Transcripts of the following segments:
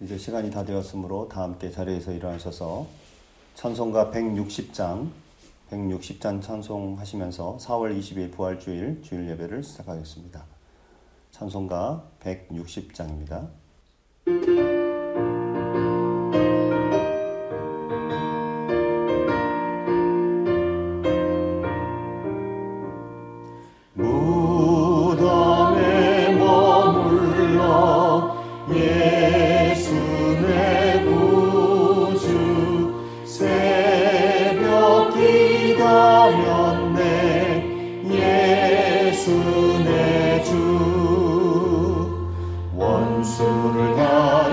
이제 시간이 다 되었으므로 다 함께 자리에서 일어나셔서 찬송가 160장 찬송하시면서 4월 20일 부활주일 주일 예배를 시작하겠습니다. 찬송가 160장입니다. 무덤에 머물러 예수 내 구주 새벽 기다렸네 예수 내 주 원수를 다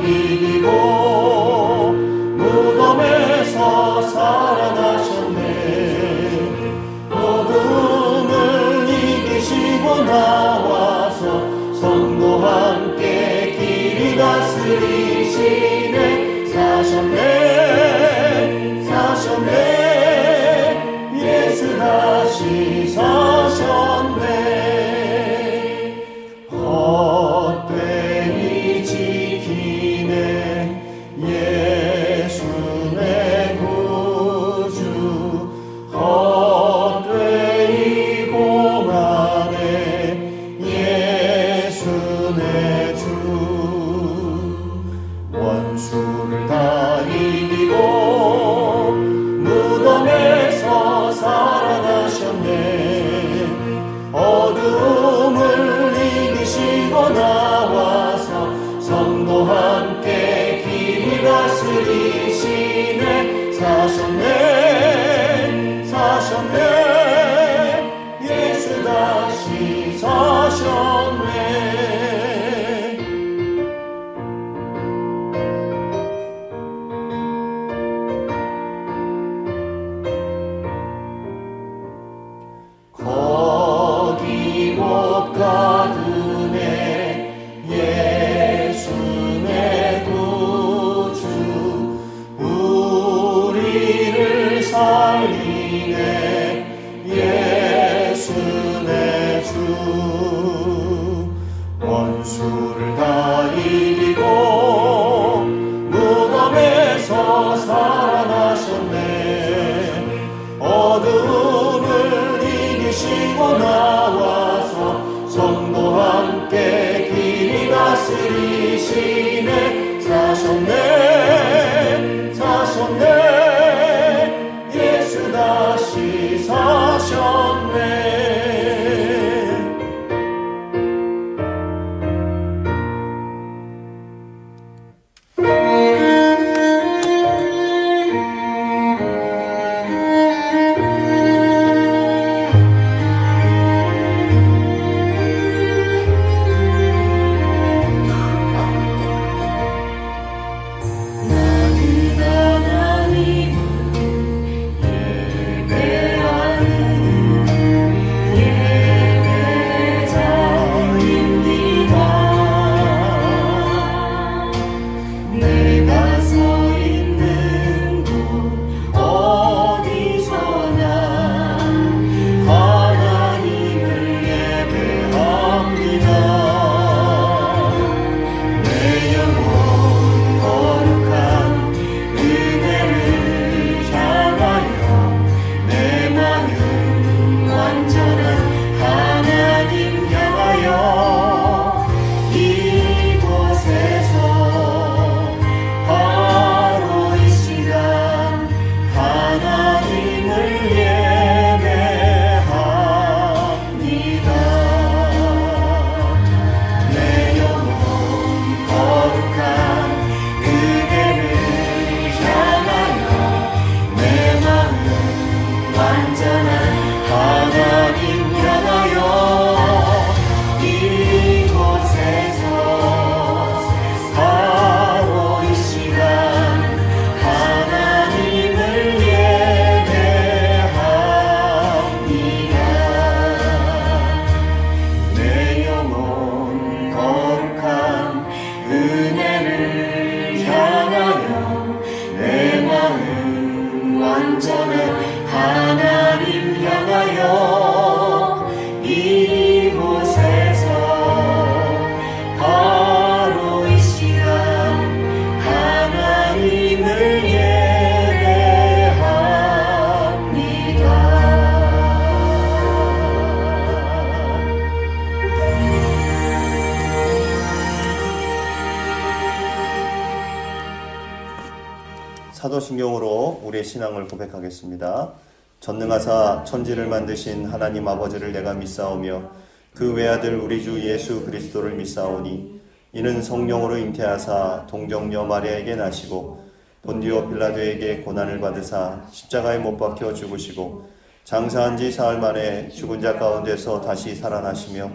사도신경으로 우리의 신앙을 고백하겠습니다. 전능하사 천지를 만드신 하나님 아버지를 내가 믿사오며 그 외아들 우리 주 예수 그리스도를 믿사오니 이는 성령으로 잉태하사 동정녀 마리아에게 나시고 본디오 빌라도에게 고난을 받으사 십자가에 못 박혀 죽으시고 장사한 지 사흘 만에 죽은 자 가운데서 다시 살아나시며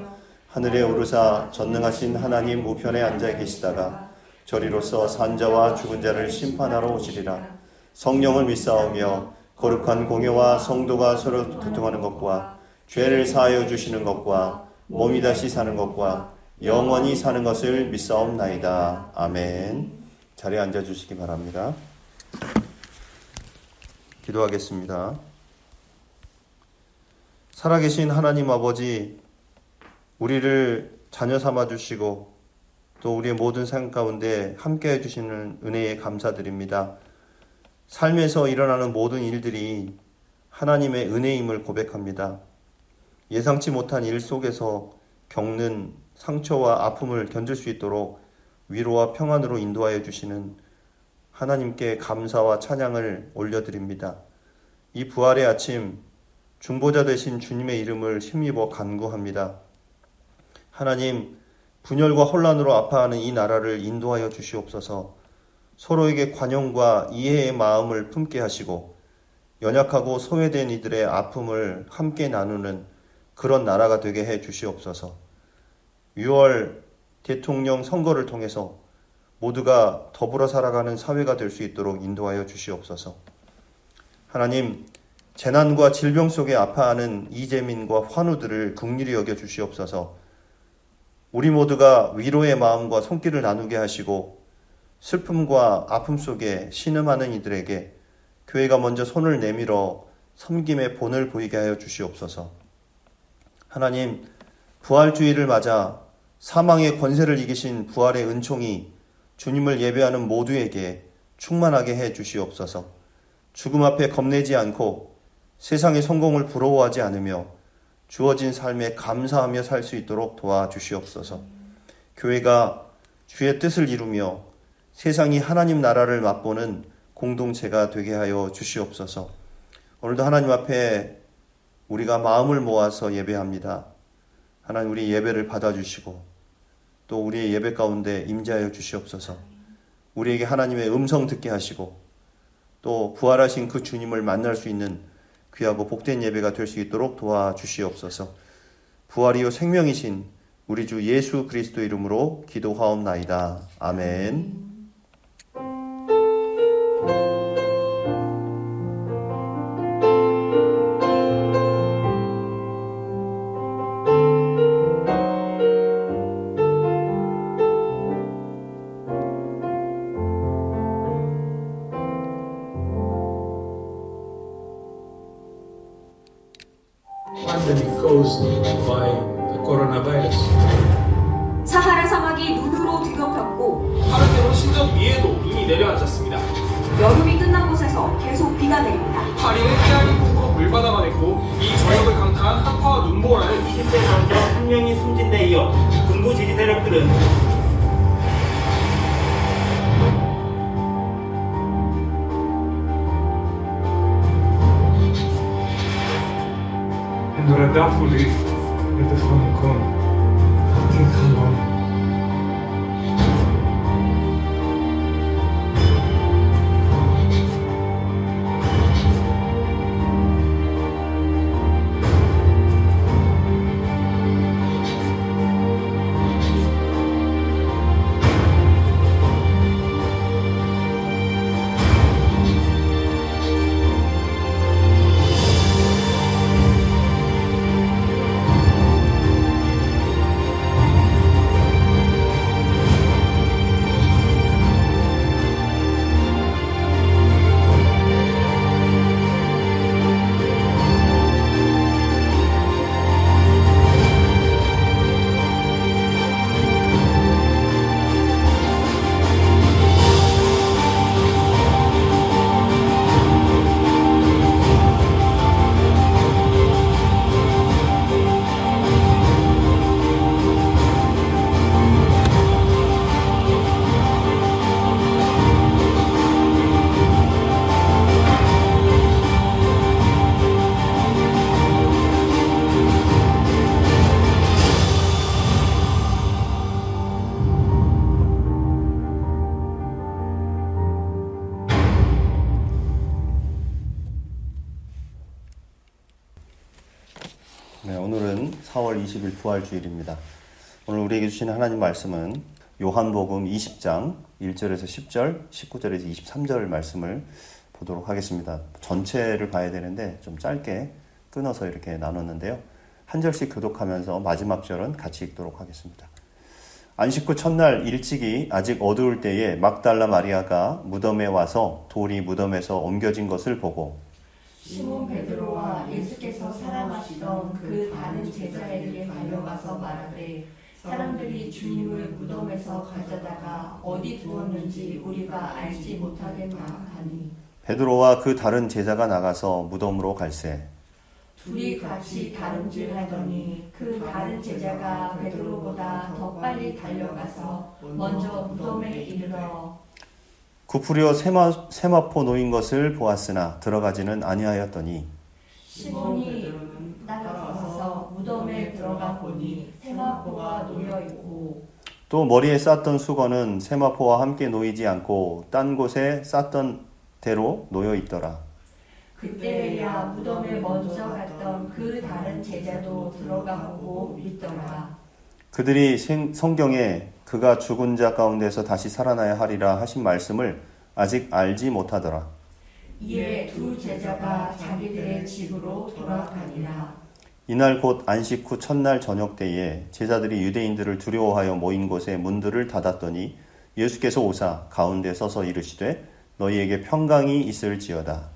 하늘에 오르사 전능하신 하나님 우편에 앉아 계시다가 저리로서 산자와 죽은 자를 심판하러 오시리라. 성령을 믿사오며 거룩한 공회와 성도가 서로 교통하는 것과 죄를 사하여 주시는 것과 몸이 다시 사는 것과 영원히 사는 것을 믿사옵나이다. 아멘. 자리에 앉아주시기 바랍니다. 기도하겠습니다. 살아계신 하나님 아버지, 우리를 자녀 삼아주시고 또 우리의 모든 삶 가운데 함께해 주시는 은혜에 감사드립니다. 삶에서 일어나는 모든 일들이 하나님의 은혜임을 고백합니다. 예상치 못한 일 속에서 겪는 상처와 아픔을 견딜 수 있도록 위로와 평안으로 인도하여 주시는 하나님께 감사와 찬양을 올려드립니다. 이 부활의 아침, 중보자 되신 주님의 이름을 힘입어 간구합니다. 하나님, 분열과 혼란으로 아파하는 이 나라를 인도하여 주시옵소서. 서로에게 관용과 이해의 마음을 품게 하시고 연약하고 소외된 이들의 아픔을 함께 나누는 그런 나라가 되게 해 주시옵소서. 6월 대통령 선거를 통해서 모두가 더불어 살아가는 사회가 될 수 있도록 인도하여 주시옵소서. 하나님, 재난과 질병 속에 아파하는 이재민과 환우들을 긍휼히 여겨 주시옵소서. 우리 모두가 위로의 마음과 손길을 나누게 하시고 슬픔과 아픔 속에 신음하는 이들에게 교회가 먼저 손을 내밀어 섬김의 본을 보이게 하여 주시옵소서. 하나님, 부활주의를 맞아 사망의 권세를 이기신 부활의 은총이 주님을 예배하는 모두에게 충만하게 해 주시옵소서. 죽음 앞에 겁내지 않고 세상의 성공을 부러워하지 않으며 주어진 삶에 감사하며 살 수 있도록 도와주시옵소서. 교회가 주의 뜻을 이루며 세상이 하나님 나라를 맛보는 공동체가 되게 하여 주시옵소서. 오늘도 하나님 앞에 우리가 마음을 모아서 예배합니다. 하나님, 우리 예배를 받아주시고 또 우리의 예배 가운데 임재하여 주시옵소서. 우리에게 하나님의 음성 듣게 하시고 또 부활하신 그 주님을 만날 수 있는 귀하고 복된 예배가 될 수 있도록 도와주시옵소서. 부활이요 생명이신 우리 주 예수 그리스도 이름으로 기도하옵나이다. 아멘. pandemic caused by the coronavirus. 사하라 사막이 눈으로 뒤덮였고 하루대로 신전 위에도 눈이 내려앉았습니다. 여름이 끝난 곳에서 계속 비가 내립니다. 파리는 태양이 북으로 물바다가 됐고 이 저녁을 강타한 한파와 눈보라는 20대 남자 한 명이 숨진 데 이어 군부 지지 세력들은 Doubtfully, it is going to come. Think how long. 4월 20일 부활주일입니다. 오늘 우리에게 주신 하나님 말씀은 요한복음 20장 1절에서 10절, 19절에서 23절 말씀을 보도록 하겠습니다. 전체를 봐야 되는데 좀 짧게 끊어서 이렇게 나눴는데요. 한 절씩 교독하면서 마지막 절은 같이 읽도록 하겠습니다. 안식 후 첫날 일찍이 아직 어두울 때에 막달라 마리아가 무덤에 와서 돌이 무덤에서 옮겨진 것을 보고 시몬 베드로와 예수께서 사랑하시던 그 다른 제자에게 달려가서 말하되 사람들이 주님을 무덤에서 가져다가 어디 두었는지 우리가 알지 못하겠나 하니 베드로와 그 다른 제자가 나가서 무덤으로 갈새 둘이 같이 다름질하더니 그 다른 제자가 베드로보다 더 빨리 달려가서 먼저 무덤에 이르러 구부려 세마포 놓인 것을 보았으나 들어가지는 아니하였더니 시몬이 따라가서 무덤에 들어가 보니 세마포가 놓여 있고 또 머리에 쌌던 수건은 세마포와 함께 놓이지 않고 딴 곳에 쌌던 대로 놓여 있더라. 그때야 무덤에 먼저 갔던 그 다른 제자도 들어가 보고 믿더라. 그들이 성경에 그가 죽은 자 가운데서 다시 살아나야 하리라 하신 말씀을 아직 알지 못하더라. 이에 두 제자가 자기들의 집으로 돌아가니라. 이날 곧 안식 후 첫날 저녁 때에 제자들이 유대인들을 두려워하여 모인 곳에 문들을 닫았더니 예수께서 오사 가운데 서서 이르시되 너희에게 평강이 있을지어다.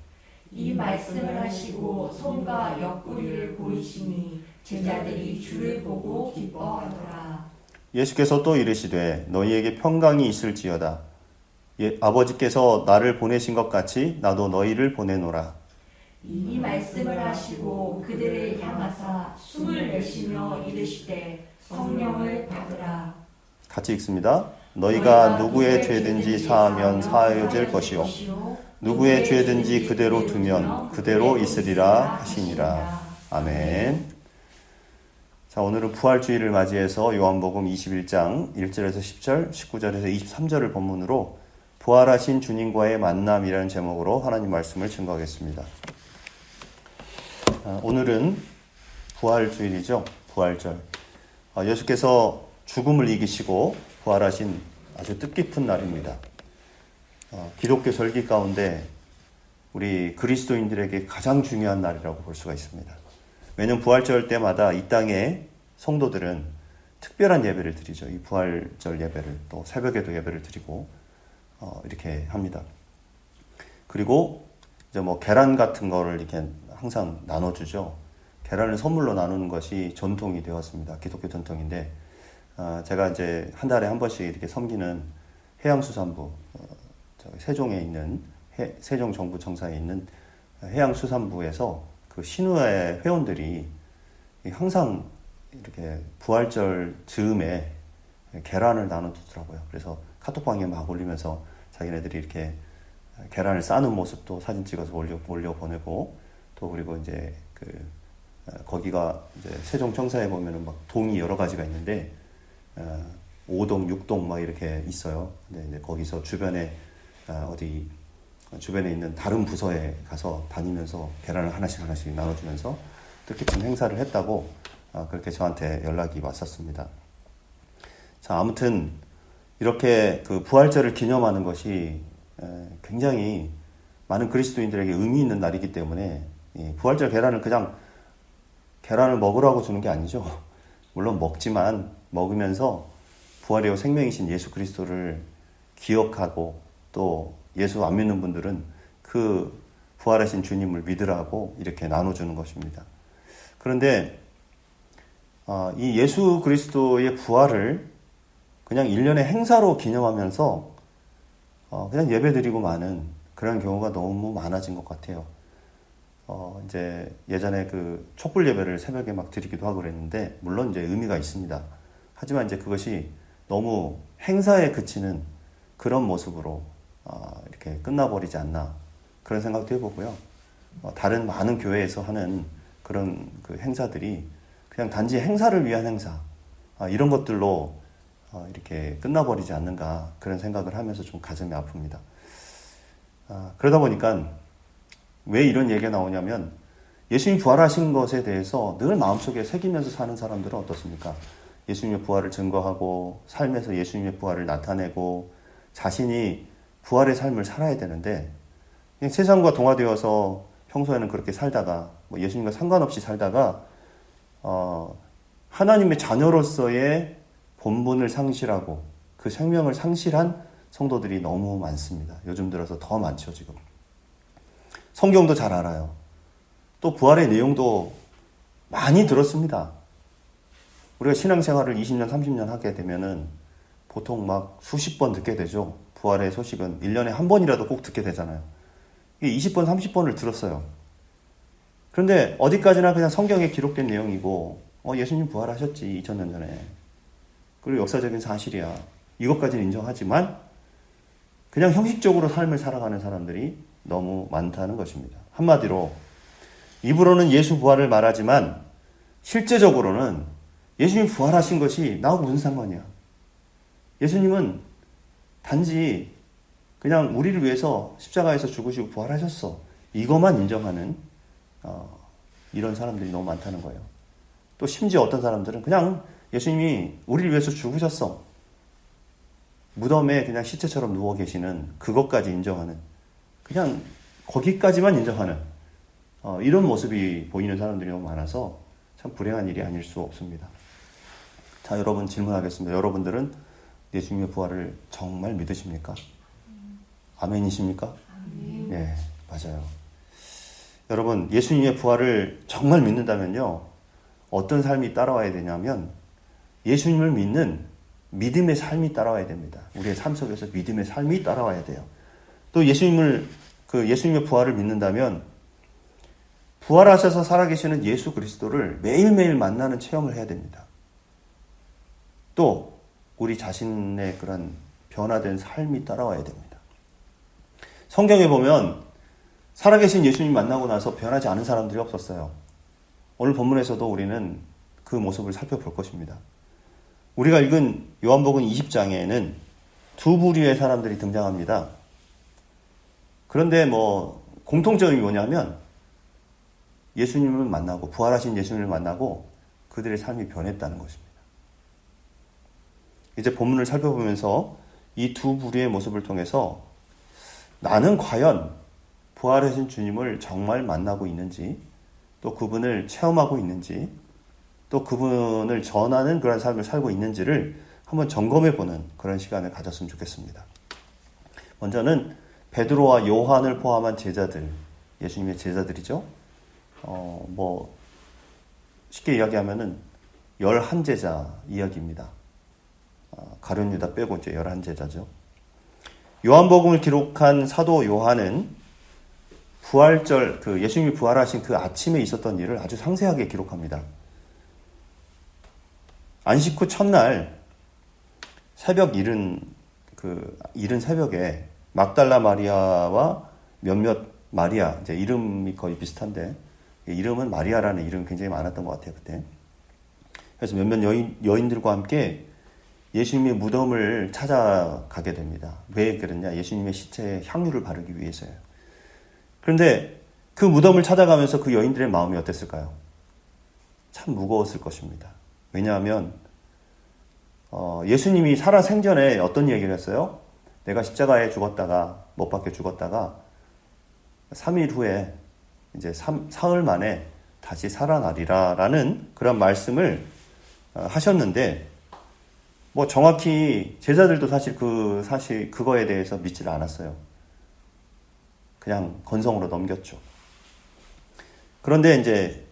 이 말씀을 하시고 손과 옆구리를 보이시니 제자들이 주를 보고 기뻐하더라. 예수께서 또 이르시되 너희에게 평강이 있을지어다. 아버지께서 나를 보내신 것 같이 나도 너희를 보내노라. 이 말씀을 하시고 그들을 향하사 숨을 내쉬며 이르시되 성령을 받으라. 같이 읽습니다. 너희가 누구의 죄든지 사하면 사하여질 것이요 누구의 죄든지 그대로 두면 그대로 있으리라 하시니라. 아멘. 자, 오늘은 부활주의를 맞이해서 요한복음 21장 1절에서 10절, 19절에서 23절을 본문으로 부활하신 주님과의 만남이라는 제목으로 하나님 말씀을 증거하겠습니다. 오늘은 부활주일이죠. 부활절. 예수께서 죽음을 이기시고 부활하신 아주 뜻깊은 날입니다. 기독교 절기 가운데 우리 그리스도인들에게 가장 중요한 날이라고 볼 수가 있습니다. 매년 부활절 때마다 이 땅의 성도들은 특별한 예배를 드리죠. 이 부활절 예배를 또 새벽에도 예배를 드리고 이렇게 합니다. 그리고 이제 뭐 계란 같은 거를 이렇게 항상 나눠주죠. 계란을 선물로 나누는 것이 전통이 되었습니다. 기독교 전통인데 제가 이제 한 달에 한 번씩 이렇게 섬기는 해양수산부 세종에 있는 세종정부청사에 있는 해양수산부에서 그 신우회 회원들이 항상 이렇게 부활절 즈음에 계란을 나눠주더라고요. 그래서 카톡방에 막 올리면서 자기네들이 이렇게 계란을 싸는 모습도 사진 찍어서 올려 보내고 또 그리고 이제 거기가 이제 세종청사에 보면은 막 동이 여러 가지가 있는데 5동, 6동 막 이렇게 있어요. 근데 이제 거기서 주변에 주변에 있는 다른 부서에 가서 다니면서 계란을 하나씩 나눠주면서 뜻깊은 행사를 했다고 그렇게 저한테 연락이 왔었습니다. 자, 아무튼 이렇게 그 부활절을 기념하는 것이 굉장히 많은 그리스도인들에게 의미 있는 날이기 때문에 부활절 계란을 그냥 계란을 먹으라고 주는 게 아니죠. 물론 먹지만 먹으면서 부활이요 생명이신 예수 그리스도를 기억하고 또 예수 안 믿는 분들은 그 부활하신 주님을 믿으라고 이렇게 나눠주는 것입니다. 그런데 이 예수 그리스도의 부활을 그냥 일련의 행사로 기념하면서 그냥 예배드리고 마는 그런 경우가 너무 많아진 것 같아요. 이제 예전에 그 촛불 예배를 새벽에 막 드리기도 하고 그랬는데 물론 이제 의미가 있습니다. 하지만 이제 그것이 너무 행사에 그치는 그런 모습으로 이렇게 끝나버리지 않나 그런 생각도 해보고요. 다른 많은 교회에서 하는 그런 그 행사들이 그냥 단지 행사를 위한 행사 이런 것들로 이렇게 끝나버리지 않는가 그런 생각을 하면서 좀 가슴이 아픕니다. 그러다 보니까 왜 이런 얘기가 나오냐면 예수님이 부활하신 것에 대해서 늘 마음속에 새기면서 사는 사람들은 어떻습니까? 예수님의 부활을 증거하고 삶에서 예수님의 부활을 나타내고 자신이 부활의 삶을 살아야 되는데 그냥 세상과 동화되어서 평소에는 그렇게 살다가 뭐 예수님과 상관없이 살다가 하나님의 자녀로서의 본분을 상실하고 그 생명을 상실한 성도들이 너무 많습니다. 요즘 들어서 더 많죠, 지금. 성경도 잘 알아요. 또 부활의 내용도 많이 들었습니다. 우리가 신앙생활을 20년, 30년 하게 되면은 보통 막 수십 번 듣게 되죠. 부활의 소식은 1년에 한 번이라도 꼭 듣게 되잖아요. 이게 20번, 30번을 들었어요. 그런데 어디까지나 그냥 성경에 기록된 내용이고 예수님 부활하셨지 2000년 전에. 그리고 역사적인 사실이야. 이것까지는 인정하지만 그냥 형식적으로 삶을 살아가는 사람들이 너무 많다는 것입니다. 한마디로 입으로는 예수 부활을 말하지만 실제적으로는 예수님이 부활하신 것이 나하고 무슨 상관이야. 예수님은 단지 그냥 우리를 위해서 십자가에서 죽으시고 부활하셨어. 이것만 인정하는 이런 사람들이 너무 많다는 거예요. 또 심지어 어떤 사람들은 그냥 예수님이 우리를 위해서 죽으셨어. 무덤에 그냥 시체처럼 누워 계시는 그것까지 인정하는, 그냥 거기까지만 인정하는 이런 모습이 보이는 사람들이 너무 많아서 참 불행한 일이 아닐 수 없습니다. 자, 여러분 질문하겠습니다. 여러분들은 예수님의 부활을 정말 믿으십니까? 아멘이십니까? 아멘. 네, 맞아요. 여러분, 예수님의 부활을 정말 믿는다면요, 어떤 삶이 따라와야 되냐면 예수님을 믿는 믿음의 삶이 따라와야 됩니다. 우리의 삶 속에서 믿음의 삶이 따라와야 돼요. 또 예수님의 부활을 믿는다면 부활하셔서 살아계시는 예수 그리스도를 매일매일 만나는 체험을 해야 됩니다. 또 우리 자신의 그런 변화된 삶이 따라와야 됩니다. 성경에 보면 살아계신 예수님 만나고 나서 변하지 않은 사람들이 없었어요. 오늘 본문에서도 우리는 그 모습을 살펴볼 것입니다. 우리가 읽은 요한복음 20장에는 두 부류의 사람들이 등장합니다. 그런데 공통점이 뭐냐면 예수님을 만나고 부활하신 예수님을 만나고 그들의 삶이 변했다는 것입니다. 이제 본문을 살펴보면서 이 두 부류의 모습을 통해서 나는 과연 부활하신 주님을 정말 만나고 있는지, 또 그분을 체험하고 있는지, 또 그분을 전하는 그런 삶을 살고 있는지를 한번 점검해보는 그런 시간을 가졌으면 좋겠습니다. 먼저는 베드로와 요한을 포함한 제자들, 예수님의 제자들이죠. 쉽게 이야기하면은 11제자 이야기입니다. 가룟 유다 빼고 이제 11제자죠. 요한복음을 기록한 사도 요한은 부활절, 예수님이 부활하신 그 아침에 있었던 일을 아주 상세하게 기록합니다. 안식 후 첫날 새벽 이른 새벽에 막달라 마리아와 몇몇 마리아, 이제 이름이 거의 비슷한데 이름은 마리아라는 이름이 굉장히 많았던 것 같아요, 그때. 그래서 몇몇 여인들과 함께 예수님의 무덤을 찾아가게 됩니다. 왜 그랬냐? 예수님의 시체에 향유를 바르기 위해서요. 그런데 그 무덤을 찾아가면서 그 여인들의 마음이 어땠을까요? 참 무거웠을 것입니다. 왜냐하면 예수님이 살아 생전에 어떤 얘기를 했어요? 내가 십자가에 죽었다가 못 박혀 죽었다가 3일 후에 이제 사흘 만에 다시 살아나리라 라는 그런 말씀을 하셨는데, 정확히 제자들도 사실 그거에 대해서 믿질 않았어요. 그냥 건성으로 넘겼죠. 그런데 이제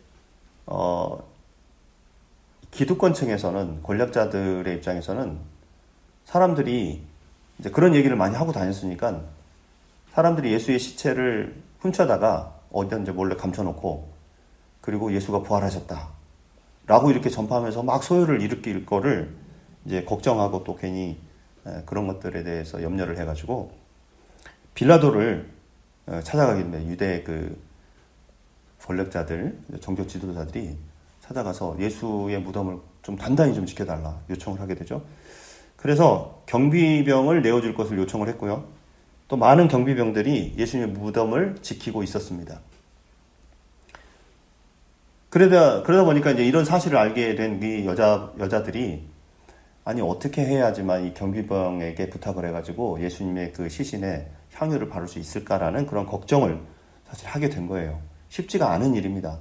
기득권층에서는, 권력자들의 입장에서는 사람들이 이제 그런 얘기를 많이 하고 다녔으니까 사람들이 예수의 시체를 훔쳐다가 어디다 이제 몰래 감춰놓고, 그리고 예수가 부활하셨다 라고 이렇게 전파하면서 막 소요를 일으킬 거를 이제 걱정하고, 또 괜히 그런 것들에 대해서 염려를 해가지고 빌라도를 찾아가게 됩니다. 유대 권력자들, 종교 지도자들이 찾아가서 예수의 무덤을 좀 단단히 좀 지켜달라 요청을 하게 되죠. 그래서 경비병을 내어줄 것을 요청을 했고요. 또 많은 경비병들이 예수님의 무덤을 지키고 있었습니다. 그러다 보니까 이제 이런 사실을 알게 된 이 여자들이 아니 어떻게 해야지만 이 경비병에게 부탁을 해가지고 예수님의 그 시신에 향유를 바를 수 있을까라는 그런 걱정을 사실 하게 된 거예요. 쉽지가 않은 일입니다.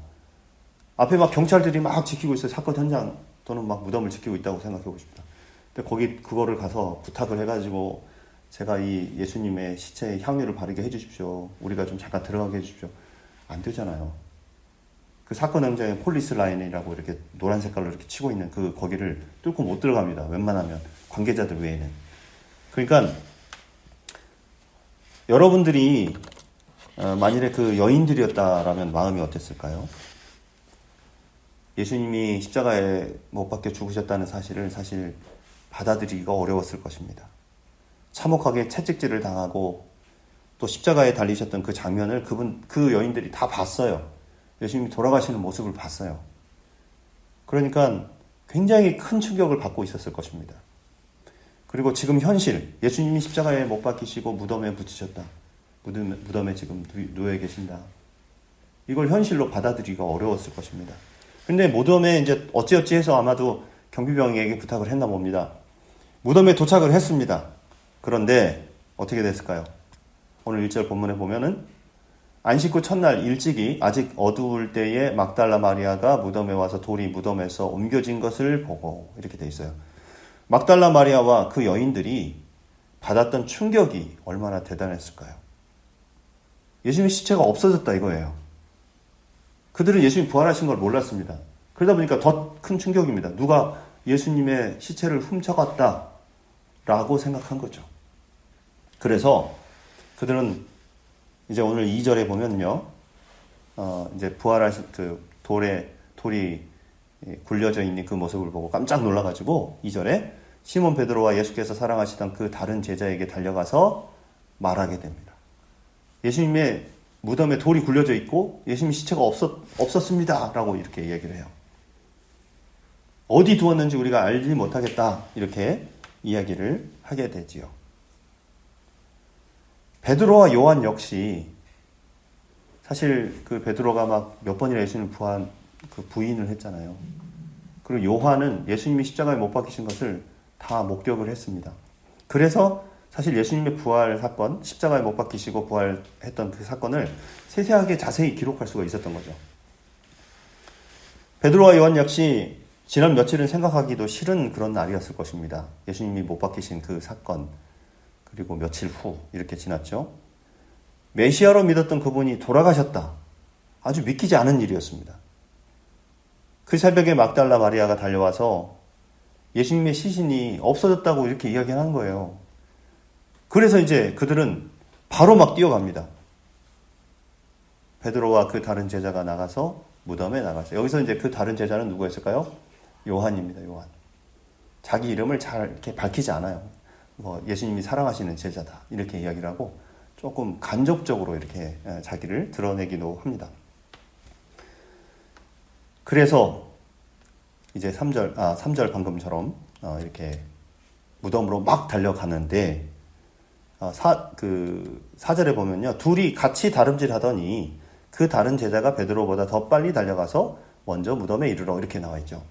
앞에 막 경찰들이 막 지키고 있어요. 사건 현장 또는 막 무덤을 지키고 있다고 생각해 보십니다. 근데 거기 그거를 가서 부탁을 해가지고 제가 이 예수님의 시체에 향유를 바르게 해주십시오. 우리가 좀 잠깐 들어가게 해주십시오. 안 되잖아요. 그 사건 현장에 폴리스 라인이라고 이렇게 노란 색깔로 이렇게 치고 있는 그 거기를 뚫고 못 들어갑니다. 웬만하면 관계자들 외에는. 그러니까 여러분들이 만일에 그 여인들이었다라면 마음이 어땠을까요? 예수님이 십자가에 못 박혀 죽으셨다는 사실을 사실 받아들이기가 어려웠을 것입니다. 참혹하게 채찍질을 당하고 또 십자가에 달리셨던 그 장면을 그 여인들이 다 봤어요. 예수님이 돌아가시는 모습을 봤어요. 그러니까 굉장히 큰 충격을 받고 있었을 것입니다. 그리고 지금 현실, 예수님이 십자가에 못 박히시고 무덤에 붙이셨다. 무덤에 지금 누워 계신다. 이걸 현실로 받아들이기가 어려웠을 것입니다. 근데 무덤에 이제 어찌어찌 해서 아마도 경비병에게 부탁을 했나 봅니다. 무덤에 도착을 했습니다. 그런데 어떻게 됐을까요? 오늘 1절 본문에 보면은 안식 후 첫날 일찍이 아직 어두울 때에 막달라 마리아가 무덤에 와서 돌이 무덤에서 옮겨진 것을 보고 이렇게 돼 있어요. 막달라 마리아와 그 여인들이 받았던 충격이 얼마나 대단했을까요? 예수님의 시체가 없어졌다 이거예요. 그들은 예수님이 부활하신 걸 몰랐습니다. 그러다 보니까 더 큰 충격입니다. 누가 예수님의 시체를 훔쳐갔다라고 생각한 거죠. 그래서 그들은 이제 오늘 2절에 보면요, 이제 부활하신 그 돌이 굴려져 있는 그 모습을 보고 깜짝 놀라가지고 2절에 시몬 베드로와 예수께서 사랑하시던 그 다른 제자에게 달려가서 말하게 됩니다. 예수님의 무덤에 돌이 굴려져 있고 예수님 시체가 없었습니다 라고 이렇게 이야기를 해요. 어디 두었는지 우리가 알지 못하겠다 이렇게 이야기를 하게 되지요. 베드로와 요한 역시 사실 그 베드로가 막 몇 번이나 예수님을 부인을 했잖아요. 그리고 요한은 예수님이 십자가에 못 박히신 것을 다 목격을 했습니다. 그래서 사실 예수님의 부활 사건, 십자가에 못 박히시고 부활했던 그 사건을 세세하게 자세히 기록할 수가 있었던 거죠. 베드로와 요한 역시 지난 며칠은 생각하기도 싫은 그런 날이었을 것입니다. 예수님이 못 박히신 그 사건, 그리고 며칠 후 이렇게 지났죠. 메시아로 믿었던 그분이 돌아가셨다. 아주 믿기지 않은 일이었습니다. 그 새벽에 막달라 마리아가 달려와서 예수님의 시신이 없어졌다고 이렇게 이야기하는 거예요. 그래서 이제 그들은 바로 막 뛰어갑니다. 베드로와 그 다른 제자가 나가서 무덤에 나갔어요. 여기서 이제 그 다른 제자는 누구였을까요? 요한입니다. 요한. 자기 이름을 잘 이렇게 밝히지 않아요. 예수님이 사랑하시는 제자다 이렇게 이야기를 하고 조금 간접적으로 이렇게 자기를 드러내기도 합니다. 그래서 이제 3절 방금처럼 이렇게 무덤으로 막 달려가는데 4절에 보면요, 둘이 같이 다름질하더니 그 다른 제자가 베드로보다 더 빨리 달려가서 먼저 무덤에 이르러 이렇게 나와 있죠.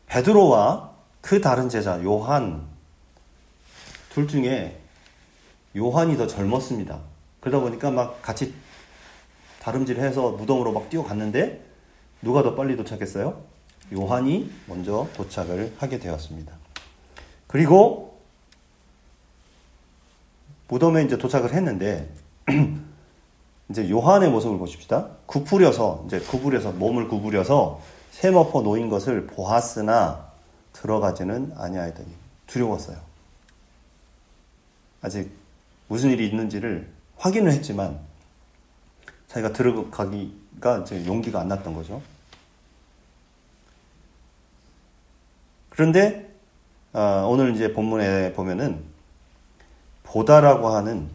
베드로와 그 다른 제자 요한 둘 중에 요한이 더 젊었습니다. 그러다 보니까 막 같이 다름질해서 무덤으로 막 뛰어갔는데 누가 더 빨리 도착했어요? 요한이 먼저 도착을 하게 되었습니다. 그리고 무덤에 이제 도착을 했는데 이제 요한의 모습을 보십시다. 구부려서 몸을 구부려서 세모포 놓인 것을 보았으나 들어가지는 아니하더니 두려웠어요. 아직 무슨 일이 있는지를 확인을 했지만 자기가 들어가기가 이제 용기가 안 났던 거죠. 그런데 오늘 이제 본문에 보면은 보다라고 하는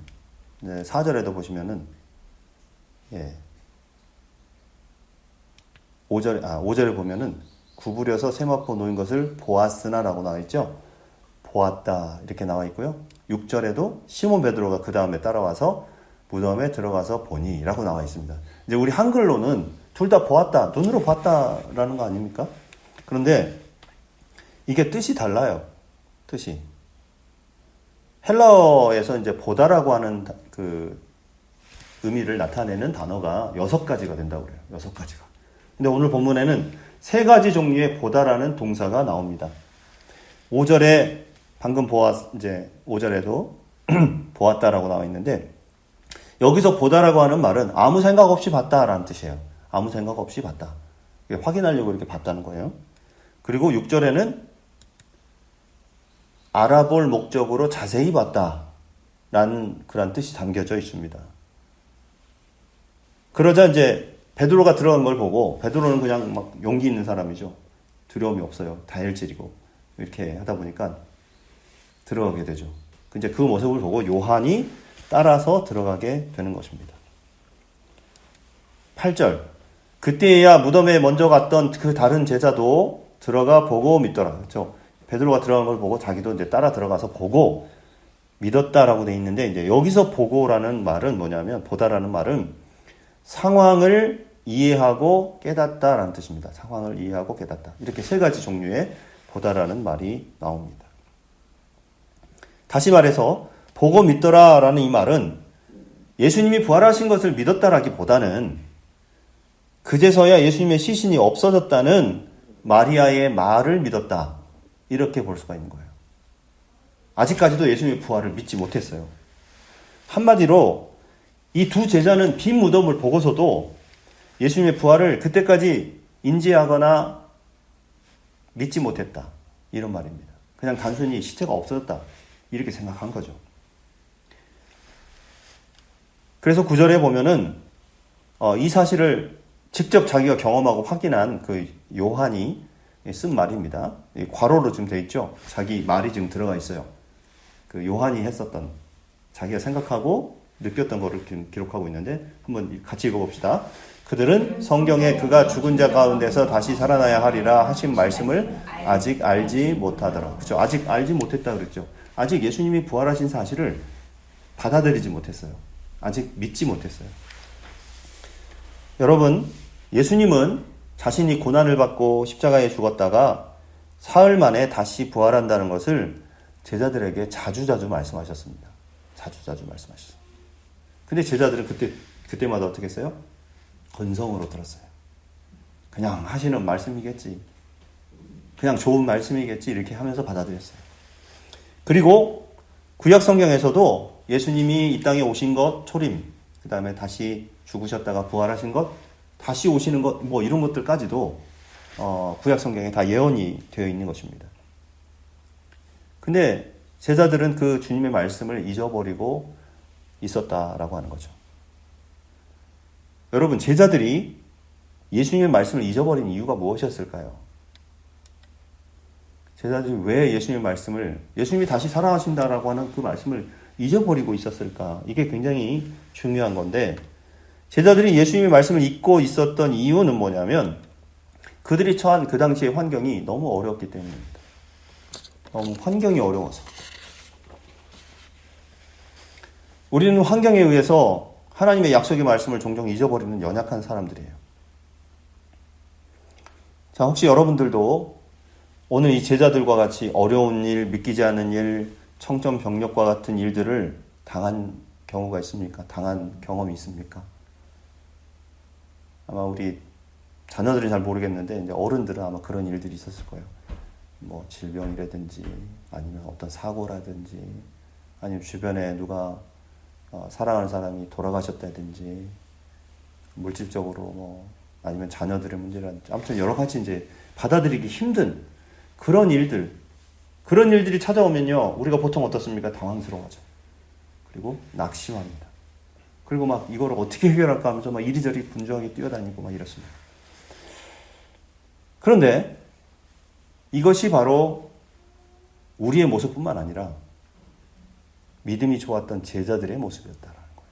4절에도 보시면은 5절에 보면은 구부려서 세마포 놓인 것을 보았으나라고 나와 있죠. 보았다 이렇게 나와 있고요. 6절에도 시몬 베드로가 그 다음에 따라와서 무덤에 들어가서 보니라고 나와 있습니다. 이제 우리 한글로는 둘 다 보았다, 눈으로 봤다라는 거 아닙니까? 그런데 이게 뜻이 달라요. 뜻이. 헬라어에서 이제 보다라고 하는 그 의미를 나타내는 단어가 6가지가 된다고 그래요. 6가지가. 근데 오늘 본문에는 3가지 종류의 보다라는 동사가 나옵니다. 5절에 방금 이제 5절에도 보았다라고 나와 있는데, 여기서 보다라고 하는 말은 아무 생각 없이 봤다라는 뜻이에요. 아무 생각 없이 봤다. 확인하려고 이렇게 봤다는 거예요. 그리고 6절에는 알아볼 목적으로 자세히 봤다라는 그런 뜻이 담겨져 있습니다. 그러자 이제 베드로가 들어간 걸 보고, 베드로는 그냥 막 용기 있는 사람이죠. 두려움이 없어요. 다혈질이고 이렇게 하다 보니까 들어가게 되죠. 이제 그 모습을 보고 요한이 따라서 들어가게 되는 것입니다. 8절. 그때야 무덤에 먼저 갔던 그 다른 제자도 들어가 보고 믿더라. 그렇죠? 베드로가 들어간 걸 보고 자기도 이제 따라 들어가서 보고 믿었다라고 돼 있는데, 이제 여기서 보고라는 말은 뭐냐면, 보다라는 말은 상황을 이해하고 깨닫다라는 뜻입니다. 상황을 이해하고 깨닫다. 이렇게 3가지 종류의 보다라는 말이 나옵니다. 다시 말해서 보고 믿더라라는 이 말은 예수님이 부활하신 것을 믿었다라기보다는 그제서야 예수님의 시신이 없어졌다는 마리아의 말을 믿었다, 이렇게 볼 수가 있는 거예요. 아직까지도 예수님의 부활을 믿지 못했어요. 한마디로 이 두 제자는 빈 무덤을 보고서도 예수님의 부활을 그때까지 인지하거나 믿지 못했다, 이런 말입니다. 그냥 단순히 시체가 없어졌다, 이렇게 생각한 거죠. 그래서 9절에 보면은 이 사실을 직접 자기가 경험하고 확인한 그 요한이 쓴 말입니다. 괄호로 지금 되어 있죠. 자기 말이 지금 들어가 있어요. 그 요한이 했었던, 자기가 생각하고 느꼈던 거를 기록하고 있는데, 한번 같이 읽어봅시다. 그들은 성경에 그가 죽은 자 가운데서 다시 살아나야 하리라 하신 말씀을 아직 알지 못하더라. 그렇죠? 아직 알지 못했다 그랬죠. 아직 예수님이 부활하신 사실을 받아들이지 못했어요. 아직 믿지 못했어요. 여러분, 예수님은 자신이 고난을 받고 십자가에 죽었다가 사흘 만에 다시 부활한다는 것을 제자들에게 자주자주 말씀하셨습니다. 자주자주 말씀하셨어요. 근데 제자들은 그때마다 어떻게 했어요? 건성으로 들었어요. 그냥 하시는 말씀이겠지, 그냥 좋은 말씀이겠지, 이렇게 하면서 받아들였어요. 그리고 구약 성경에서도 예수님이 이 땅에 오신 것, 초림, 그 다음에 다시 죽으셨다가 부활하신 것, 다시 오시는 것, 뭐 이런 것들까지도 구약 성경에 다 예언이 되어 있는 것입니다. 근데 제자들은 그 주님의 말씀을 잊어버리고 있었다라고 하는 거죠. 여러분, 제자들이 예수님의 말씀을 잊어버린 이유가 무엇이었을까요? 제자들이 왜 예수님의 말씀을, 예수님이 다시 살아나신다라고 하는 그 말씀을 잊어버리고 있었을까? 이게 굉장히 중요한 건데, 제자들이 예수님의 말씀을 잊고 있었던 이유는 뭐냐면, 그들이 처한 그 당시의 환경이 너무 어려웠기 때문입니다. 너무 환경이 어려워서. 우리는 환경에 의해서 하나님의 약속의 말씀을 종종 잊어버리는 연약한 사람들이에요. 자, 혹시 여러분들도 오늘 이 제자들과 같이 어려운 일, 믿기지 않은 일, 청천벽력과 같은 일들을 당한 경우가 있습니까? 당한 경험이 있습니까? 아마 우리 자녀들은 잘 모르겠는데, 이제 어른들은 아마 그런 일들이 있었을 거예요. 뭐 질병이라든지, 아니면 어떤 사고라든지, 아니면 주변에 누가 사랑하는 사람이 돌아가셨다든지, 물질적으로 뭐, 아니면 자녀들의 문제라든지, 아무튼 여러 가지 이제 받아들이기 힘든 그런 일들이 찾아오면요, 우리가 보통 어떻습니까? 당황스러워하죠. 그리고 낙심합니다. 그리고 막 이거를 어떻게 해결할까 하면서 막 이리저리 분주하게 뛰어다니고 막 이렇습니다. 그런데 이것이 바로 우리의 모습뿐만 아니라 믿음이 좋았던 제자들의 모습이었다라는 거예요.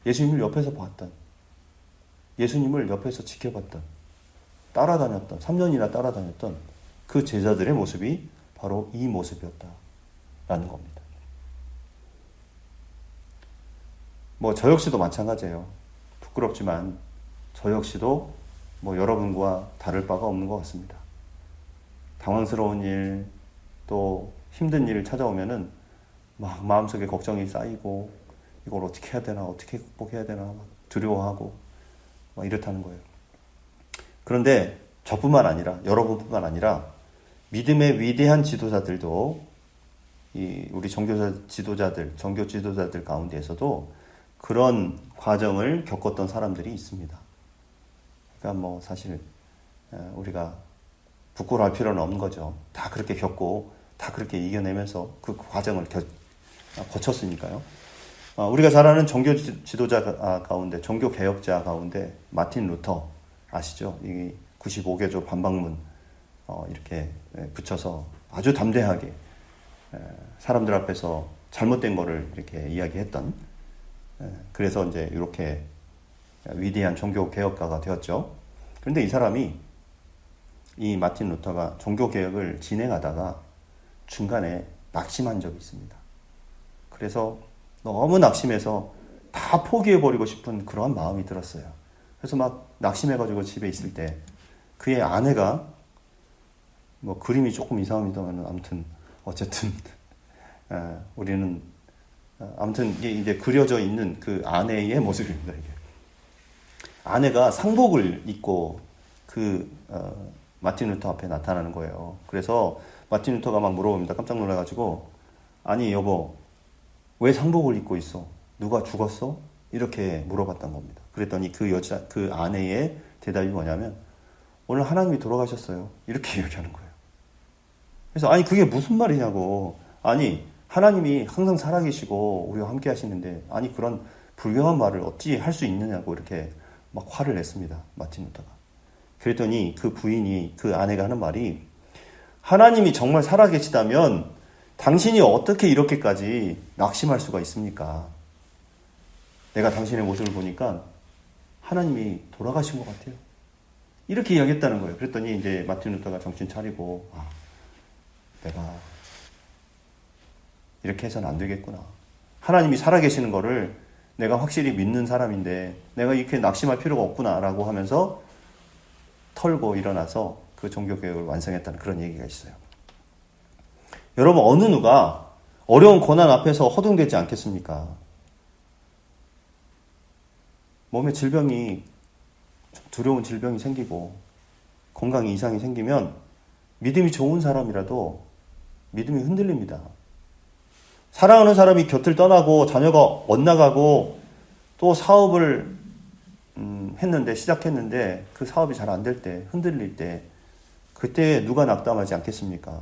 예수님을 옆에서 봤던, 예수님을 옆에서 지켜봤던, 따라다녔던, 3년이나 따라다녔던 그 제자들의 모습이 바로 이 모습이었다라는 겁니다. 뭐 저 역시도 마찬가지예요. 부끄럽지만 저 역시도 뭐 여러분과 다를 바가 없는 것 같습니다. 당황스러운 일, 또 힘든 일 찾아오면은 막 마음속에 걱정이 쌓이고 이걸 어떻게 해야 되나, 어떻게 극복해야 되나 막 두려워하고 막 이렇다는 거예요. 그런데 저뿐만 아니라, 여러분뿐만 아니라 믿음의 위대한 지도자들도 우리 종교 지도자들 가운데에서도 그런 과정을 겪었던 사람들이 있습니다. 그러니까 뭐 사실 우리가 부끄러워할 필요는 없는 거죠. 다 그렇게 겪고 다 그렇게 이겨내면서 그 과정을 거쳤으니까요. 우리가 잘 아는 종교 지도자 가운데, 종교 개혁자 가운데 마틴 루터 아시죠? 이 95개조 반박문 이렇게 붙여서 아주 담대하게 사람들 앞에서 잘못된 거를 이렇게 이야기했던, 그래서 이제 이렇게 위대한 종교 개혁가가 되었죠. 그런데 이 사람이, 이 마틴 루터가 종교 개혁을 진행하다가 중간에 낙심한 적이 있습니다. 그래서 너무 낙심해서 다 포기해버리고 싶은 그러한 마음이 들었어요. 그래서 막 낙심해가지고 집에 있을 때 그의 아내가, 뭐 그림이 조금 이상합니다만 아무튼 어쨌든 우리는 아무튼 이게 이제 그려져 있는 그 아내의 모습입니다. 이게 아내가 상복을 입고 마틴 루터 앞에 나타나는 거예요. 그래서 마틴 루터가 막 물어봅니다. 깜짝 놀라가지고, 아니 여보, 왜 상복을 입고 있어? 누가 죽었어? 이렇게 물어봤던 겁니다. 그랬더니 그 아내의 대답이 뭐냐면, 오늘 하나님이 돌아가셨어요. 이렇게 얘기하는 거예요. 그래서 아니 그게 무슨 말이냐고. 아니 하나님이 항상 살아계시고 우리와 함께 하시는데, 아니 그런 불경한 말을 어찌 할 수 있느냐고 이렇게 막 화를 냈습니다. 마틴 루터가. 그랬더니 그 부인이, 그 아내가 하는 말이, 하나님이 정말 살아계시다면 당신이 어떻게 이렇게까지 낙심할 수가 있습니까? 내가 당신의 모습을 보니까 하나님이 돌아가신 것 같아요. 이렇게 이야기했다는 거예요. 그랬더니 이제 마틴 루터가 정신 차리고, 내가 이렇게 해서는 안 되겠구나. 하나님이 살아계시는 거를 내가 확실히 믿는 사람인데 내가 이렇게 낙심할 필요가 없구나라고 하면서 털고 일어나서 그 종교개혁을 완성했다는 그런 얘기가 있어요. 여러분, 어느 누가 어려운 고난 앞에서 허둥대지 않겠습니까? 몸에 질병이, 두려운 질병이 생기고 건강에 이상이 생기면 믿음이 좋은 사람이라도 믿음이 흔들립니다. 사랑하는 사람이 곁을 떠나고 자녀가 엇나가고 또 사업을 시작했는데 그 사업이 잘 안 될 때, 흔들릴 때, 그때 누가 낙담하지 않겠습니까?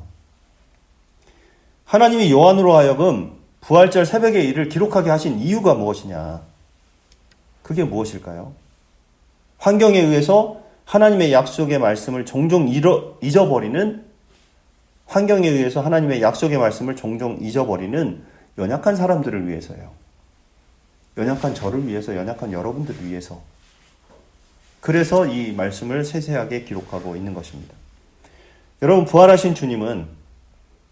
하나님이 요한으로 하여금 부활절 새벽의 일을 기록하게 하신 이유가 무엇이냐? 그게 무엇일까요? 환경에 의해서 하나님의 약속의 말씀을 종종 잊어버리는, 환경에 의해서 하나님의 약속의 말씀을 종종 잊어버리는 연약한 사람들을 위해서요. 연약한 저를 위해서, 연약한 여러분들을 위해서. 그래서 이 말씀을 세세하게 기록하고 있는 것입니다. 여러분, 부활하신 주님은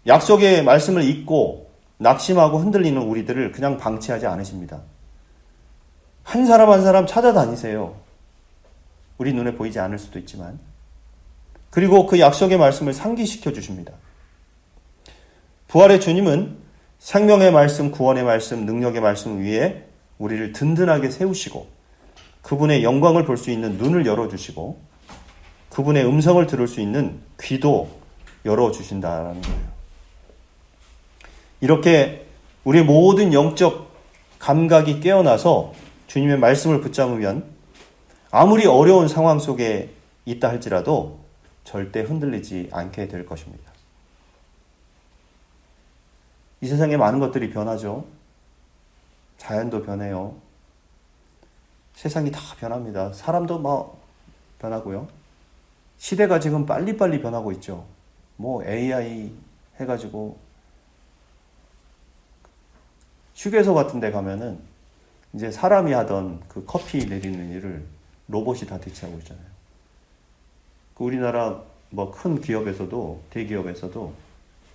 약속의 말씀을 잊고 낙심하고 흔들리는 우리들을 그냥 방치하지 않으십니다. 한 사람 한 사람 찾아다니세요. 우리 눈에 보이지 않을 수도 있지만. 그리고 그 약속의 말씀을 상기시켜 주십니다. 부활의 주님은 생명의 말씀, 구원의 말씀, 능력의 말씀 위에 우리를 든든하게 세우시고 그분의 영광을 볼 수 있는 눈을 열어주시고 그분의 음성을 들을 수 있는 귀도 열어주신다라는 거예요. 이렇게 우리 모든 영적 감각이 깨어나서 주님의 말씀을 붙잡으면 아무리 어려운 상황 속에 있다 할지라도 절대 흔들리지 않게 될 것입니다. 이 세상에 많은 것들이 변하죠. 자연도 변해요. 세상이 다 변합니다. 사람도 막 변하고요. 시대가 지금 빨리빨리 변하고 있죠. 뭐 AI 해가지고 휴게소 같은 데 가면은 이제 사람이 하던 그 커피 내리는 일을 로봇이 다 대체하고 있잖아요. 우리나라 뭐 큰 기업에서도, 대기업에서도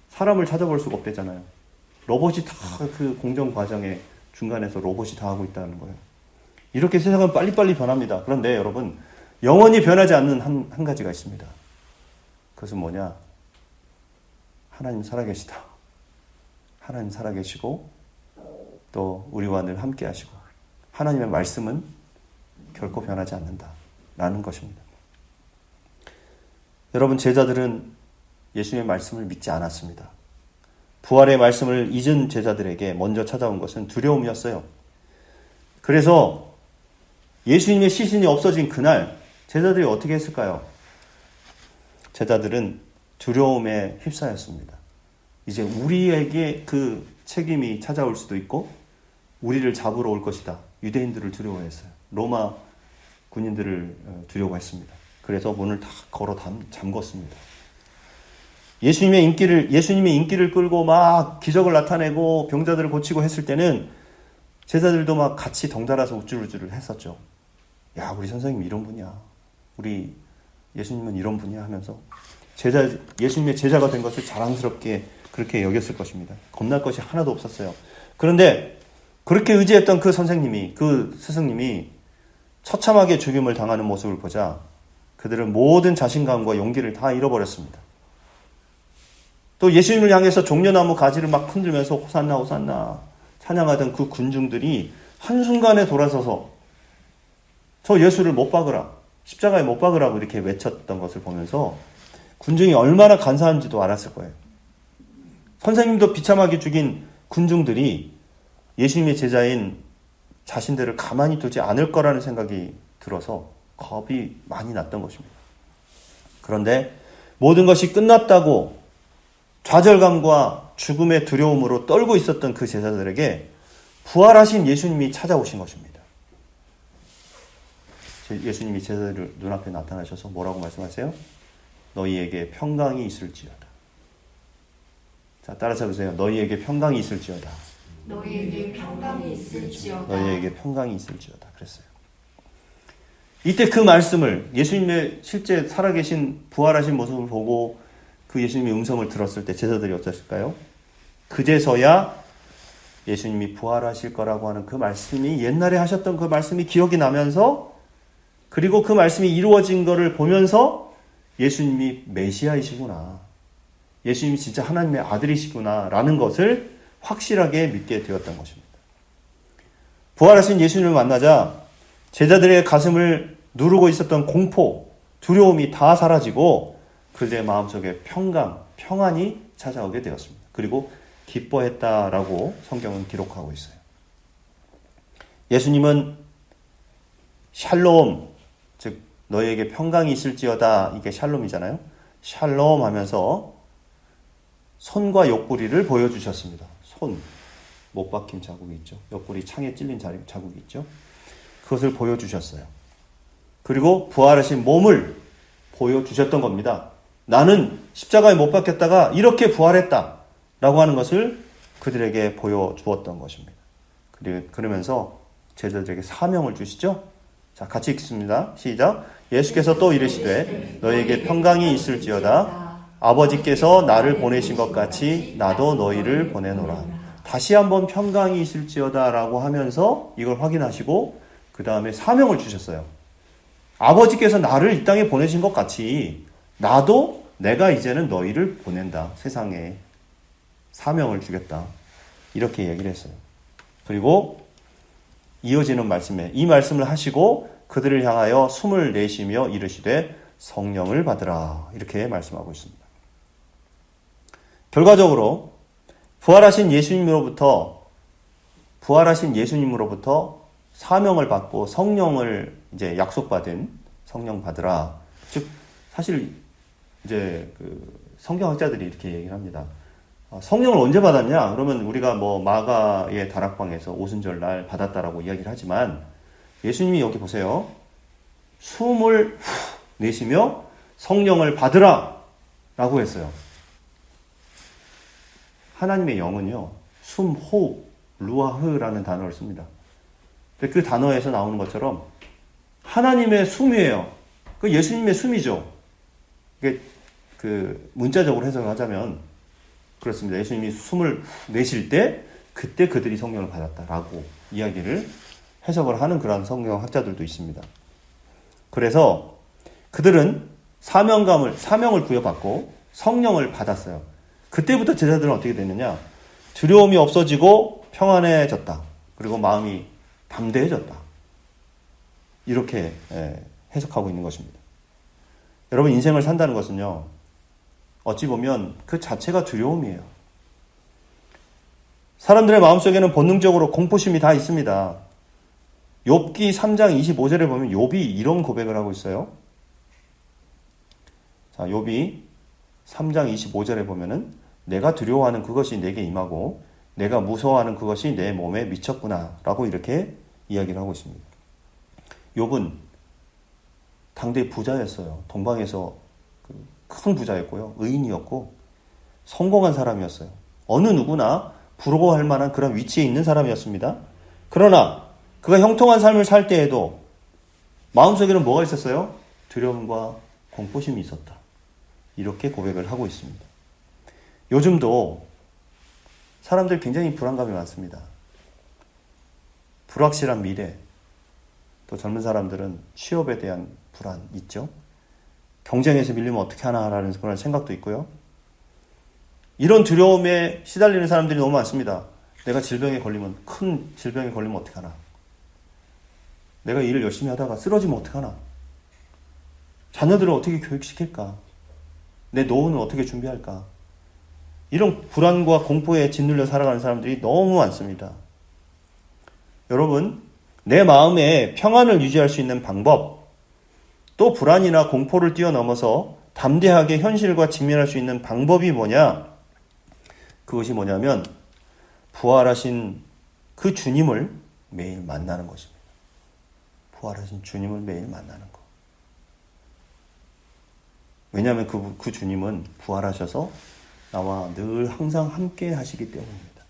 사람을 찾아볼 수가 없대잖아요. 로봇이 다 그 공정 과정에 중간에서 로봇이 다 하고 있다는 거예요. 이렇게 세상은 빨리빨리 변합니다. 그런데 여러분, 영원히 변하지 않는 한 가지가 있습니다. 그것은 뭐냐? 하나님 살아계시다. 하나님 살아계시고 또 우리와 늘 함께 하시고 하나님의 말씀은 결코 변하지 않는다 라는 것입니다. 여러분, 제자들은 예수님의 말씀을 믿지 않았습니다. 부활의 말씀을 잊은 제자들에게 먼저 찾아온 것은 두려움이었어요. 그래서 예수님의 시신이 없어진 그날 제자들이 어떻게 했을까요? 제자들은 두려움에 휩싸였습니다. 이제 우리에게 그 책임이 찾아올 수도 있고 우리를 잡으러 올 것이다. 유대인들을 두려워했어요. 로마 군인들을 두려워했습니다. 그래서 문을 다 걸어 잠궜습니다. 예수님의 인기를 끌고 막 기적을 나타내고 병자들을 고치고 했을 때는 제자들도 막 같이 덩달아서 우쭐우쭐 했었죠. 야, 우리 선생님 이런 분이야. 우리 예수님은 이런 분이야 하면서 예수님의 제자가 된 것을 자랑스럽게 그렇게 여겼을 것입니다. 겁날 것이 하나도 없었어요. 그런데 그렇게 의지했던 그 선생님이, 그 스승님이 처참하게 죽임을 당하는 모습을 보자 그들은 모든 자신감과 용기를 다 잃어버렸습니다. 또 예수님을 향해서 종려나무 가지를 막 흔들면서 호산나 호산나 찬양하던 그 군중들이 한순간에 돌아서서 저 예수를 못 박으라, 십자가에 못 박으라고 이렇게 외쳤던 것을 보면서 군중이 얼마나 간사한지도 알았을 거예요. 선생님도 비참하게 죽인 군중들이 예수님의 제자인 자신들을 가만히 두지 않을 거라는 생각이 들어서 겁이 많이 났던 것입니다. 그런데 모든 것이 끝났다고 좌절감과 죽음의 두려움으로 떨고 있었던 그 제자들에게 부활하신 예수님이 찾아오신 것입니다. 예수님이 제자들 눈앞에 나타나셔서 뭐라고 말씀하세요? 너희에게 평강이 있을지어다. 자, 따라서 보세요. 너희에게 평강이 있을지어다. 너희에게 평강이 있을지어다. 너희에게 평강이 있을지어다. 그랬어요. 이때 그 말씀을 예수님의 실제 살아계신 부활하신 모습을 보고 그 예수님의 음성을 들었을 때 제자들이 어땠을까요? 그제서야 예수님이 부활하실 거라고 하는 그 말씀이 옛날에 하셨던 그 말씀이 기억이 나면서 그리고 그 말씀이 이루어진 것을 보면서 예수님이 메시아이시구나. 예수님이 진짜 하나님의 아들이시구나 라는 것을 확실하게 믿게 되었던 것입니다. 부활하신 예수님을 만나자 제자들의 가슴을 누르고 있었던 공포, 두려움이 다 사라지고 그들의 마음속에 평안이 찾아오게 되었습니다. 그리고 기뻐했다라고 성경은 기록하고 있어요. 예수님은 샬롬, 즉 너희에게 평강이 있을지어다, 이게 샬롬이잖아요. 샬롬 하면서 손과 옆구리를 보여주셨습니다. 손, 못 박힌 자국이 있죠. 옆구리 창에 찔린 자국이 있죠. 그것을 보여주셨어요. 그리고 부활하신 몸을 보여주셨던 겁니다. 나는 십자가에 못 박혔다가 이렇게 부활했다 라고 하는 것을 그들에게 보여주었던 것입니다. 그러면서 제자들에게 사명을 주시죠. 자, 같이 읽습니다. 시작. 예수께서 또 이르시되 너희에게 평강이 있을지어다. 아버지께서 나를 보내신 것 같이 나도 너희를 보내노라. 다시 한번 평강이 있을지어다 라고 하면서 이걸 확인하시고 그 다음에 사명을 주셨어요. 아버지께서 나를 이 땅에 보내신 것 같이 나도 내가 이제는 너희를 보낸다. 세상에 사명을 주겠다. 이렇게 얘기를 했어요. 그리고 이어지는 말씀에 이 말씀을 하시고 그들을 향하여 숨을 내쉬며 이르시되 성령을 받으라. 이렇게 말씀하고 있습니다. 결과적으로 부활하신 예수님으로부터 사명을 받고 성령을 이제 약속받은 성령 받으라. 즉 사실 이제 그 성경학자들이 이렇게 얘기를 합니다. 성령을 언제 받았냐? 그러면 우리가 뭐 마가의 다락방에서 오순절 날 받았다라고 이야기를 하지만 예수님이 여기 보세요. 숨을 내쉬며 성령을 받으라 라고 했어요. 하나님의 영은요, 숨, 호흡, 루아흐라는 단어를 씁니다. 그 단어에서 나오는 것처럼 하나님의 숨이에요. 그 예수님의 숨이죠. 이게 그 문자적으로 해석을 하자면 그렇습니다. 예수님이 숨을 내쉴 때 그때 그들이 성령을 받았다라고 이야기를 해석을 하는 그런 성경학자들도 있습니다. 그래서 그들은 사명을 부여받고 성령을 받았어요. 그때부터 제자들은 어떻게 됐느냐? 두려움이 없어지고 평안해졌다. 그리고 마음이 담대해졌다. 이렇게 해석하고 있는 것입니다. 여러분, 인생을 산다는 것은요, 어찌 보면 그 자체가 두려움이에요. 사람들의 마음속에는 본능적으로 공포심이 다 있습니다. 욥기 3장 25절에 보면 욥이 이런 고백을 하고 있어요. 자, 욥이 3장 25절에 보면은 내가 두려워하는 그것이 내게 임하고 내가 무서워하는 그것이 내 몸에 미쳤구나 라고 이렇게 이야기를 하고 있습니다. 욥은 당대 부자였어요. 동방에서 큰 부자였고요. 의인이었고 성공한 사람이었어요. 어느 누구나 부러워할 만한 그런 위치에 있는 사람이었습니다. 그러나 그가 형통한 삶을 살 때에도 마음속에는 뭐가 있었어요? 두려움과 공포심이 있었다. 이렇게 고백을 하고 있습니다. 요즘도 사람들 굉장히 불안감이 많습니다. 불확실한 미래, 또 젊은 사람들은 취업에 대한 불안 있죠. 경쟁에서 밀리면 어떻게 하나라는 그런 생각도 있고요. 이런 두려움에 시달리는 사람들이 너무 많습니다. 내가 큰 질병에 걸리면 어떡하나. 내가 일을 열심히 하다가 쓰러지면 어떡하나. 자녀들을 어떻게 교육시킬까. 내 노후는 어떻게 준비할까. 이런 불안과 공포에 짓눌려 살아가는 사람들이 너무 많습니다. 여러분, 내 마음에 평안을 유지할 수 있는 방법, 또 불안이나 공포를 뛰어넘어서 담대하게 현실과 직면할 수 있는 방법이 뭐냐? 그것이 뭐냐면 부활하신 그 주님을 매일 만나는 것입니다. 부활하신 주님을 매일 만나는 것. 왜냐하면 그 주님은 부활하셔서 나와 늘 항상 함께 하시기 때문입니다.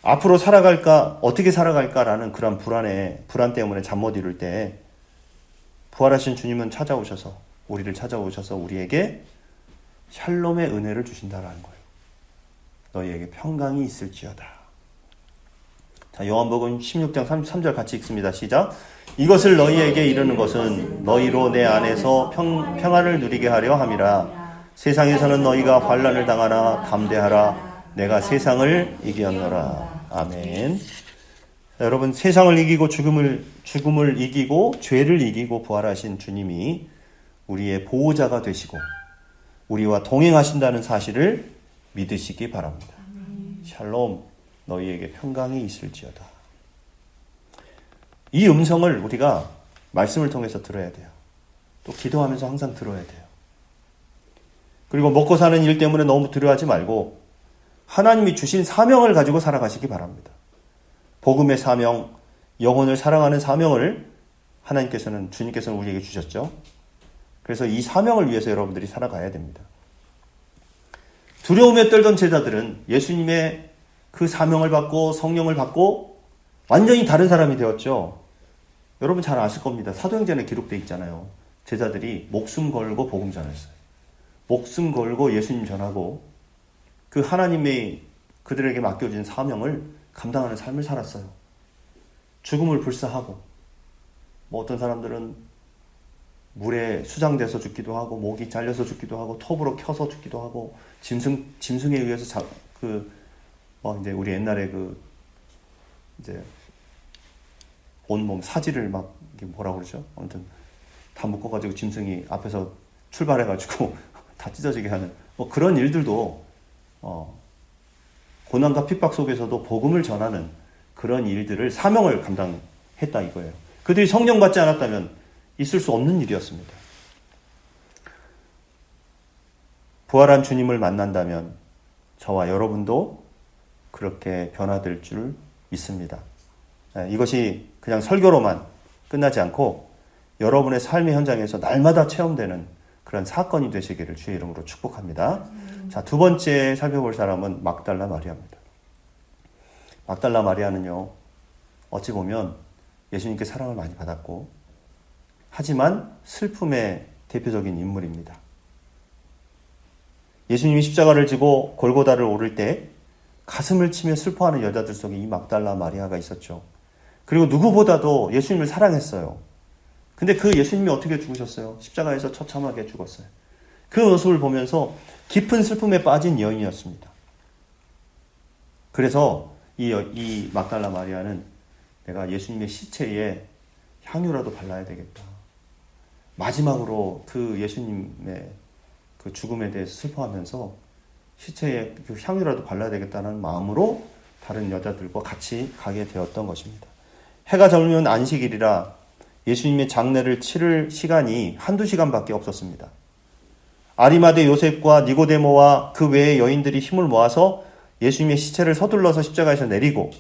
앞으로 살아갈까, 어떻게 살아갈까라는 그런 불안 때문에 잠 못 이룰 때 부활하신 주님은 우리를 찾아오셔서 우리에게 샬롬의 은혜를 주신다라는 거예요. 너희에게 평강이 있을지어다. 자, 요한복음 16장 33절 같이 읽습니다. 시작. 이것을 너희에게 이르는 것은 너희로 내 안에서 평안을 누리게 하려 함이라. 세상에서는 너희가 환난을 당하나 담대하라. 내가 세상을 이겼노라. 아멘. 자, 여러분, 세상을 이기고 죽음을 이기고 죄를 이기고 부활하신 주님이 우리의 보호자가 되시고 우리와 동행하신다는 사실을 믿으시기 바랍니다. 샬롬, 너희에게 평강이 있을지어다. 이 음성을 우리가 말씀을 통해서 들어야 돼요. 또 기도하면서 항상 들어야 돼요. 그리고 먹고 사는 일 때문에 너무 두려워하지 말고 하나님이 주신 사명을 가지고 살아가시기 바랍니다. 복음의 사명, 영혼을 사랑하는 사명을 주님께서는 우리에게 주셨죠. 그래서 이 사명을 위해서 여러분들이 살아가야 됩니다. 두려움에 떨던 제자들은 예수님의 그 사명을 받고 성령을 받고 완전히 다른 사람이 되었죠. 여러분 잘 아실 겁니다. 사도행전에 기록되어 있잖아요. 제자들이 목숨 걸고 복음 전했어요. 목숨 걸고 예수님 전하고 그 하나님의 그들에게 맡겨진 사명을 감당하는 삶을 살았어요. 죽음을 불사하고 어떤 사람들은 물에 수장돼서 죽기도 하고 목이 잘려서 죽기도 하고 톱으로 켜서 죽기도 하고 짐승에 의해서 이제 우리 옛날에 이제 온몸 사지를 뭐라 그러죠? 아무튼 다 묶어가지고 짐승이 앞에서 출발해가지고 다 찢어지게 하는 그런 일들도 고난과 핍박 속에서도 복음을 전하는 그런 일들을 사명을 감당했다 이거예요. 그들이 성령 받지 않았다면 있을 수 없는 일이었습니다. 부활한 주님을 만난다면 저와 여러분도 그렇게 변화될 줄 믿습니다. 이것이 그냥 설교로만 끝나지 않고 여러분의 삶의 현장에서 날마다 체험되는 그런 사건이 되시기를 주의 이름으로 축복합니다. 자, 두 번째 살펴볼 사람은 막달라 마리아입니다. 막달라 마리아는요, 어찌 보면 예수님께 사랑을 많이 받았고 하지만 슬픔의 대표적인 인물입니다. 예수님이 십자가를 지고 골고다를 오를 때 가슴을 치며 슬퍼하는 여자들 속에 이 막달라 마리아가 있었죠. 그리고 누구보다도 예수님을 사랑했어요. 근데 그 예수님이 어떻게 죽으셨어요? 십자가에서 처참하게 죽었어요. 그 모습을 보면서 깊은 슬픔에 빠진 여인이었습니다. 그래서 이 막달라 마리아는 내가 예수님의 시체에 향유라도 발라야 되겠다. 마지막으로 그 예수님의 그 죽음에 대해서 슬퍼하면서 시체에 그 향유라도 발라야 되겠다는 마음으로 다른 여자들과 같이 가게 되었던 것입니다. 해가 저물면 안식일이라 예수님의 장례를 치를 시간이 한두 시간밖에 없었습니다. 아리마대 요셉과 니고데모와 그 외의 여인들이 힘을 모아서 예수님의 시체를 서둘러서 십자가에서 내리고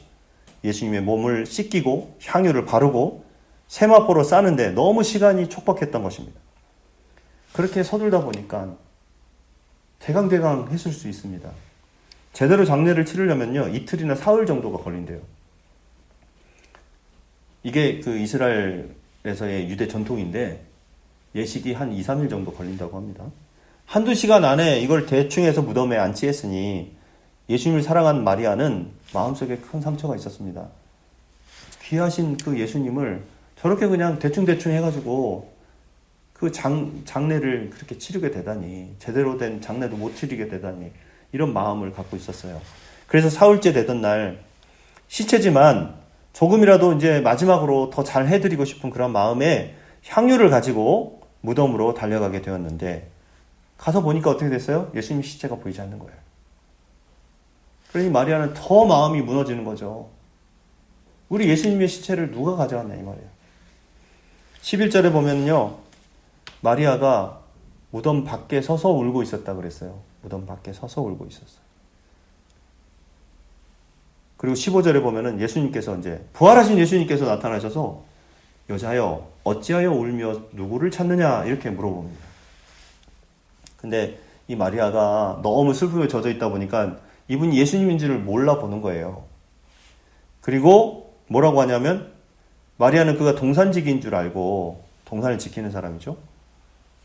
예수님의 몸을 씻기고 향유를 바르고 세마포로 싸는데 너무 시간이 촉박했던 것입니다. 그렇게 서둘다 보니까 대강대강 했을 수 있습니다. 제대로 장례를 치르려면요, 이틀이나 사흘 정도가 걸린대요. 이게 그 이스라엘에서의 유대 전통인데 예식이 한 2, 3일 정도 걸린다고 합니다. 한두 시간 안에 이걸 대충 해서 무덤에 안치했으니 예수님을 사랑한 마리아는 마음속에 큰 상처가 있었습니다. 귀하신 그 예수님을 저렇게 그냥 대충대충 해가지고 그 장례를 그렇게 치르게 되다니, 제대로 된 장례도 못 치르게 되다니, 이런 마음을 갖고 있었어요. 그래서 사흘째 되던 날, 시체지만 조금이라도 이제 마지막으로 더 잘 해드리고 싶은 그런 마음에 향유를 가지고 무덤으로 달려가게 되었는데, 가서 보니까 어떻게 됐어요? 예수님 시체가 보이지 않는 거예요. 그러니 마리아는 더 마음이 무너지는 거죠. 우리 예수님의 시체를 누가 가져왔냐 이 말이에요. 11절에 보면요, 마리아가 무덤 밖에 서서 울고 있었다 그랬어요. 무덤 밖에 서서 울고 있었어요. 그리고 15절에 보면은 예수님께서 이제 부활하신 예수님께서 나타나셔서 여자여 어찌하여 울며 누구를 찾느냐 이렇게 물어봅니다. 근데 이 마리아가 너무 슬픔에 젖어 있다 보니까 이분이 예수님인지를 몰라보는 거예요. 그리고 뭐라고 하냐면 마리아는 그가 동산지기인 줄 알고, 동산을 지키는 사람이죠.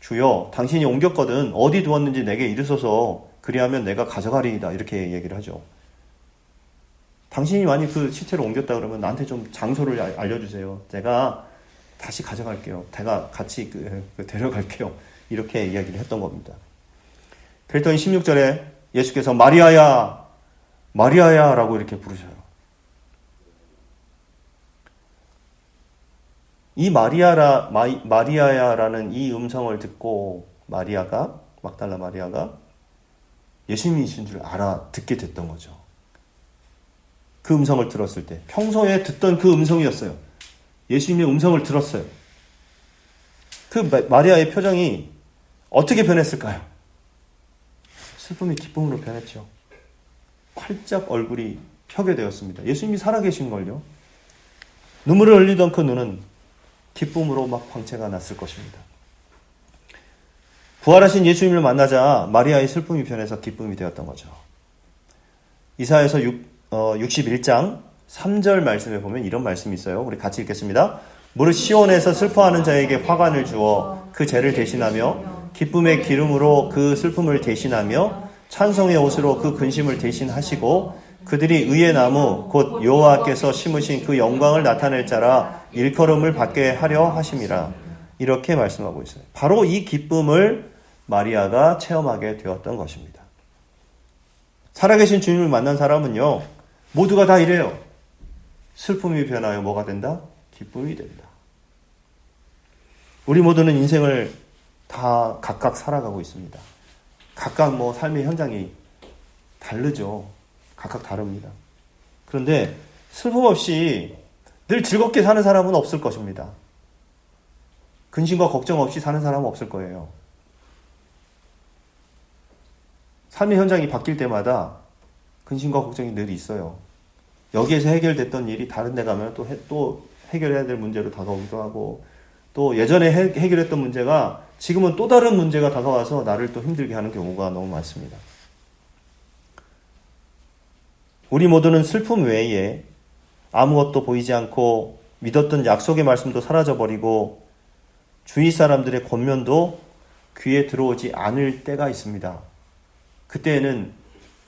주여 당신이 옮겼거든 어디 두었는지 내게 이르소서, 그리하면 내가 가져가리이다 이렇게 얘기를 하죠. 당신이 만약 그 시체를 옮겼다 그러면 나한테 좀 장소를 알려주세요. 내가 다시 가져갈게요. 내가 같이 데려갈게요. 이렇게 이야기를 했던 겁니다. 그랬더니 16절에 예수께서 마리아야 마리아야 라고 이렇게 부르셔요. 이 마리아야라는 이 음성을 듣고 막달라 마리아가 예수님이신 줄 알아듣게 됐던 거죠. 그 음성을 들었을 때, 평소에 듣던 그 음성이었어요. 예수님의 음성을 들었어요. 그 마리아의 표정이 어떻게 변했을까요? 슬픔이 기쁨으로 변했죠. 활짝 얼굴이 펴게 되었습니다. 예수님이 살아계신걸요. 눈물을 흘리던 그 눈은 기쁨으로 막 광채가 났을 것입니다. 부활하신 예수님을 만나자 마리아의 슬픔이 변해서 기쁨이 되었던 거죠. 이사야서 61장 3절 말씀에 보면 이런 말씀이 있어요. 우리 같이 읽겠습니다. 무릇 시온에서 슬퍼하는 자에게 화관을 주어 그 죄를 대신하며 기쁨의 기름으로 그 슬픔을 대신하며 찬송의 옷으로 그 근심을 대신하시고 그들이 의의 나무 곧 여호와께서 심으신 그 영광을 나타낼 자라 일컬음을 받게 하려 하심이라. 이렇게 말씀하고 있어요. 바로 이 기쁨을 마리아가 체험하게 되었던 것입니다. 살아계신 주님을 만난 사람은요, 모두가 다 이래요. 슬픔이 변하여 뭐가 된다? 기쁨이 된다. 우리 모두는 인생을 다 각각 살아가고 있습니다. 각각 삶의 현장이 다르죠. 각각 다릅니다. 그런데 슬픔 없이 늘 즐겁게 사는 사람은 없을 것입니다. 근심과 걱정 없이 사는 사람은 없을 거예요. 삶의 현장이 바뀔 때마다 근심과 걱정이 늘 있어요. 여기에서 해결됐던 일이 다른 데 가면 또 해결해야 될 문제로 다가오기도 하고, 또 예전에 해결했던 문제가 지금은 또 다른 문제가 다가와서 나를 또 힘들게 하는 경우가 너무 많습니다. 우리 모두는 슬픔 외에 아무것도 보이지 않고 믿었던 약속의 말씀도 사라져버리고 주위 사람들의 권면도 귀에 들어오지 않을 때가 있습니다. 그때에는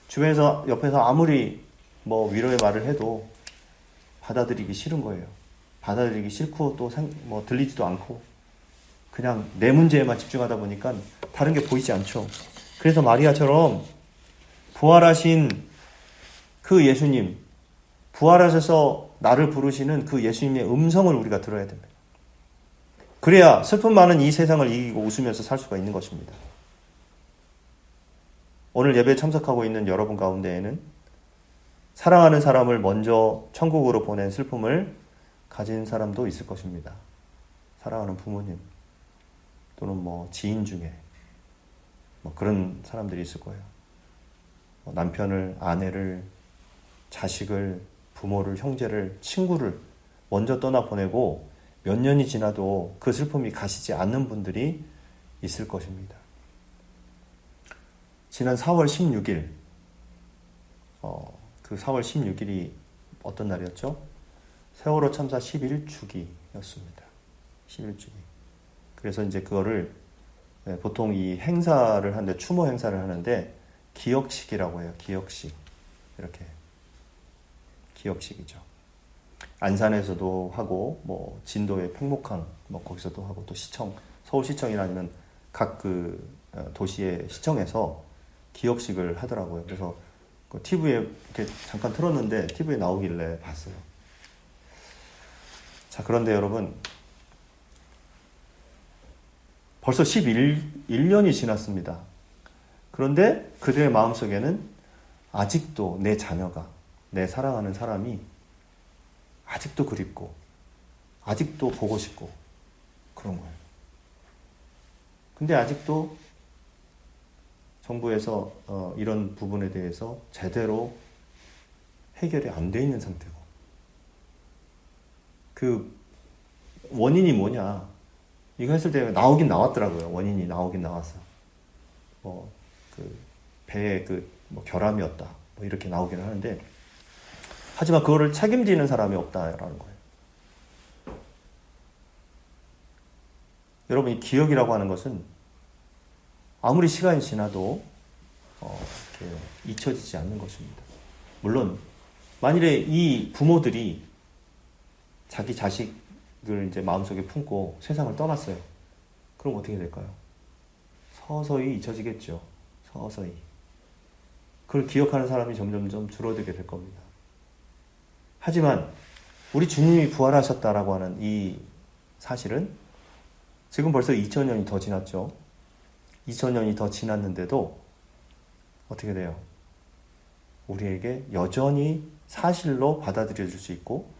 주변에서 옆에서 아무리 뭐 위로의 말을 해도 받아들이기 싫은 거예요. 받아들이기 싫고 또 뭐 들리지도 않고 그냥 내 문제에만 집중하다 보니까 다른 게 보이지 않죠. 그래서 마리아처럼 부활하신 그 예수님, 부활하셔서 나를 부르시는 그 예수님의 음성을 우리가 들어야 됩니다. 그래야 슬픔 많은 이 세상을 이기고 웃으면서 살 수가 있는 것입니다. 오늘 예배에 참석하고 있는 여러분 가운데에는 사랑하는 사람을 먼저 천국으로 보낸 슬픔을 가진 사람도 있을 것입니다. 사랑하는 부모님 또는 뭐 지인 중에 뭐 그런 사람들이 있을 거예요. 뭐 남편을, 아내를, 자식을, 부모를, 형제를, 친구를 먼저 떠나보내고 몇 년이 지나도 그 슬픔이 가시지 않는 분들이 있을 것입니다. 지난 4월 16일 그 4월 16일이 어떤 날이었죠? 세월호 참사 11주기였습니다. 11주기. 그래서 이제 그거를 보통 이 행사를 하는데, 추모 행사를 하는데 기억식이라고 해요. 기억식. 이렇게 기억식이죠. 안산에서도 하고 뭐 진도의 팽목항 뭐 거기서도 하고 또 시청, 서울시청이나 아니면 각 그 도시의 시청에서 기억식을 하더라고요. 그래서 그 TV에 이렇게 잠깐 틀었는데 TV에 나오길래 봤어요. 자, 그런데 여러분 벌써 11년이 지났습니다. 그런데 그들의 마음속에는 아직도 내 자녀가, 내 사랑하는 사람이 아직도 그립고 아직도 보고 싶고 그런 거예요. 근데 아직도 정부에서 이런 부분에 대해서 제대로 해결이 안 돼 있는 상태고, 그 원인이 뭐냐 이거 했을 때 나오긴 나왔더라고요. 원인이 나오긴 나왔어. 뭐 그 배에 그 뭐 결함이었다 뭐 이렇게 나오긴 하는데, 하지만 그거를 책임지는 사람이 없다라는 거예요. 여러분, 이 기억이라고 하는 것은 아무리 시간이 지나도 이렇게 잊혀지지 않는 것입니다. 물론 만일에 이 부모들이 자기 자식을 이제 마음속에 품고 세상을 떠났어요. 그럼 어떻게 될까요? 서서히 잊혀지겠죠. 서서히. 그걸 기억하는 사람이 점점점 줄어들게 될 겁니다. 하지만 우리 주님이 부활하셨다라고 하는 이 사실은 지금 벌써 2000년이 더 지났죠. 2000년이 더 지났는데도 어떻게 돼요? 우리에게 여전히 사실로 받아들여질 수 있고,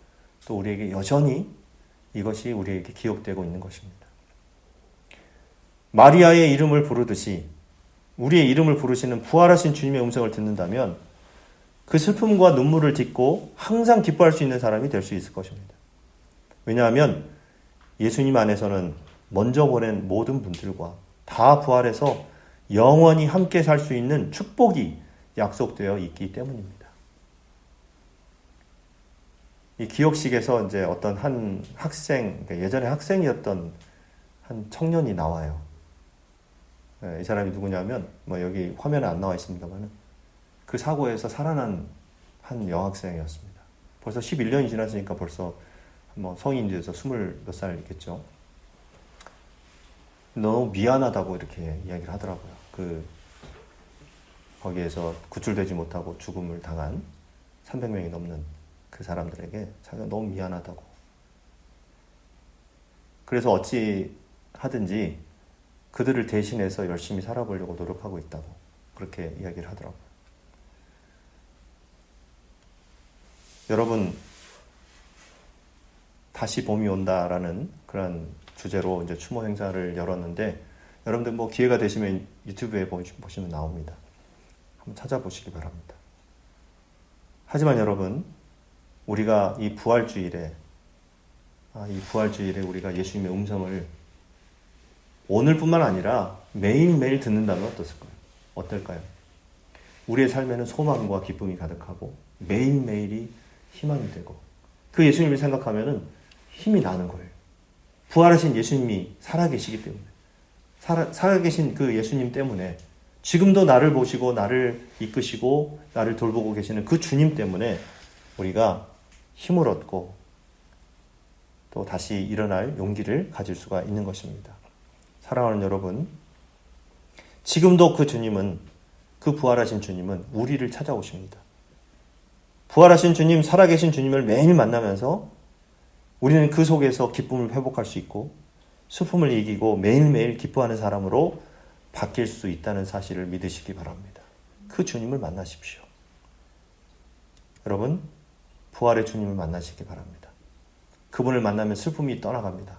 또 우리에게 여전히 이것이 우리에게 기억되고 있는 것입니다. 마리아의 이름을 부르듯이 우리의 이름을 부르시는 부활하신 주님의 음성을 듣는다면 그 슬픔과 눈물을 딛고 항상 기뻐할 수 있는 사람이 될 수 있을 것입니다. 왜냐하면 예수님 안에서는 먼저 보낸 모든 분들과 다 부활해서 영원히 함께 살 수 있는 축복이 약속되어 있기 때문입니다. 이 기억식에서 이제 어떤 한 학생, 예전에 학생이었던 한 청년이 나와요. 이 사람이 누구냐면, 뭐 여기 화면에 안 나와 있습니다만, 그 사고에서 살아난 한 여학생이었습니다. 벌써 11년이 지났으니까 벌써 뭐 성인이 돼서 20몇 살이겠죠. 너무 미안하다고 이렇게 이야기를 하더라고요. 거기에서 구출되지 못하고 죽음을 당한 300명이 넘는 그 사람들에게 자기가 너무 미안하다고. 그래서 어찌 하든지 그들을 대신해서 열심히 살아보려고 노력하고 있다고 그렇게 이야기를 하더라고요. 여러분, 다시 봄이 온다라는 그런 주제로 이제 추모 행사를 열었는데, 여러분들 뭐 기회가 되시면 유튜브에 보시면 나옵니다. 한번 찾아보시기 바랍니다. 하지만 여러분, 우리가 이 부활주일에 우리가 예수님의 음성을 오늘뿐만 아니라 매일매일 듣는다면 어떨까요? 우리의 삶에는 소망과 기쁨이 가득하고 매일매일이 희망이 되고, 그 예수님을 생각하면은 힘이 나는 거예요. 부활하신 예수님이 살아계시기 때문에, 살아계신 그 예수님 때문에 지금도 나를 보시고 나를 이끄시고 나를 돌보고 계시는 그 주님 때문에 우리가 힘을 얻고 또 다시 일어날 용기를 가질 수가 있는 것입니다. 사랑하는 여러분, 지금도 그 주님은, 그 부활하신 주님은 우리를 찾아오십니다. 부활하신 주님, 살아계신 주님을 매일 만나면서 우리는 그 속에서 기쁨을 회복할 수 있고 슬픔을 이기고 매일매일 기뻐하는 사람으로 바뀔 수 있다는 사실을 믿으시기 바랍니다. 그 주님을 만나십시오. 여러분, 부활의 주님을 만나시기 바랍니다. 그분을 만나면 슬픔이 떠나갑니다.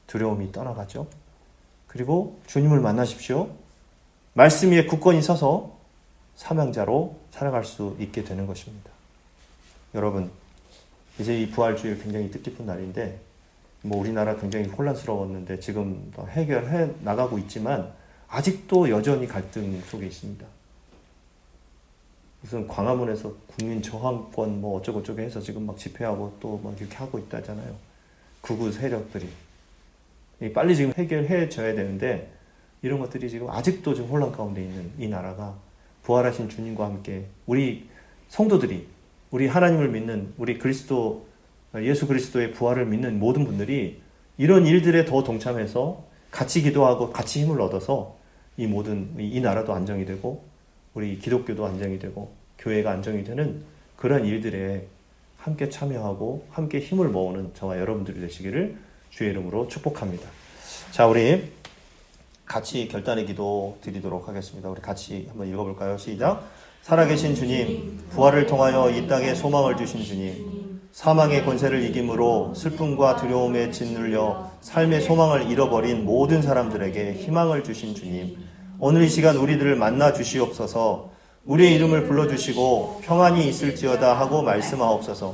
두려움이 떠나가죠. 그리고 주님을 만나십시오. 말씀 위에 굳건히 서서 사명자로 살아갈 수 있게 되는 것입니다. 여러분, 이제 이 부활주일 굉장히 뜻깊은 날인데 우리나라 굉장히 혼란스러웠는데 지금 해결해 나가고 있지만 아직도 여전히 갈등 속에 있습니다. 무슨 광화문에서 국민 저항권 어쩌고저쩌고 해서 지금 막 집회하고 또 막 이렇게 하고 있다잖아요. 극우 세력들이. 빨리 지금 해결해줘야 되는데 이런 것들이 지금 아직도 지금 혼란 가운데 있는 이 나라가 부활하신 주님과 함께 우리 성도들이, 우리 하나님을 믿는 우리 그리스도, 예수 그리스도의 부활을 믿는 모든 분들이 이런 일들에 더 동참해서 같이 기도하고 같이 힘을 얻어서 이 나라도 안정이 되고 우리 기독교도 안정이 되고 교회가 안정이 되는 그런 일들에 함께 참여하고 함께 힘을 모으는 저와 여러분들이 되시기를 주의 이름으로 축복합니다. 자, 우리 같이 결단의 기도 드리도록 하겠습니다. 우리 같이 한번 읽어볼까요? 시작. 살아계신 주님, 부활을 통하여 이 땅에 소망을 주신 주님, 사망의 권세를 이김으로 슬픔과 두려움에 짓눌려 삶의 소망을 잃어버린 모든 사람들에게 희망을 주신 주님, 오늘 이 시간 우리들을 만나 주시옵소서. 우리의 이름을 불러주시고 평안이 있을지어다 하고 말씀하옵소서.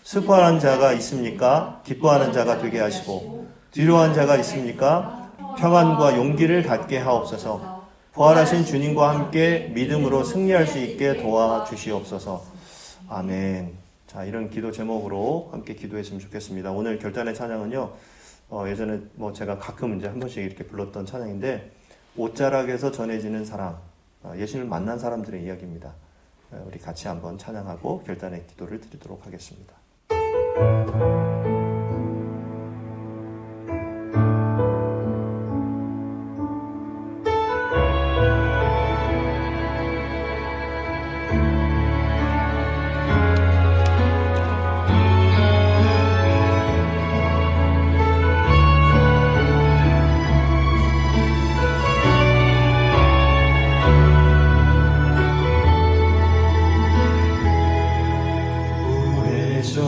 슬퍼하는 자가 있습니까? 기뻐하는 자가 되게 하시고, 두려워하는 자가 있습니까? 평안과 용기를 갖게 하옵소서. 부활하신 주님과 함께 믿음으로 승리할 수 있게 도와주시옵소서. 아멘. 자, 이런 기도 제목으로 함께 기도했으면 좋겠습니다. 오늘 결단의 찬양은요, 예전에 제가 가끔 이제 한 번씩 이렇게 불렀던 찬양인데, 옷자락에서 전해지는 사랑, 예수님을 만난 사람들의 이야기입니다. 우리 같이 한번 찬양하고 결단의 기도를 드리도록 하겠습니다.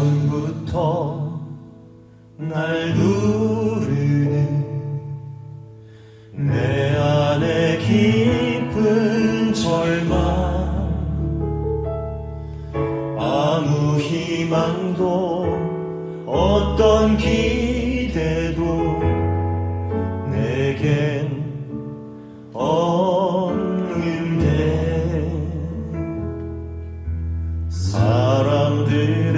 오래전부터 날 부르는 내 안에 깊은 절망, 아무 희망도 어떤 기대도 내겐 없는데 사람들의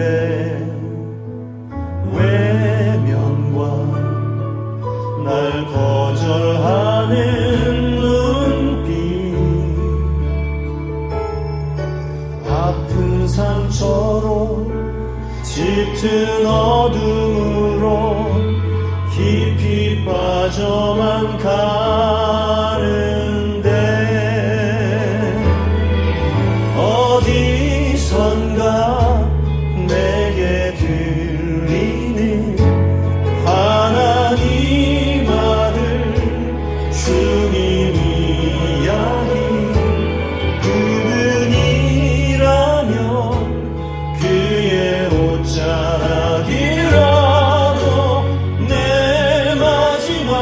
외면과 날 거절하는 눈빛, 아픈 상처로 짙은 어둠으로 깊이 빠져만 가는데 어디선가 내게 들리는 하나님 아들 주님 이야기, 그분이라면 그의 옷자락이라도 내 마지막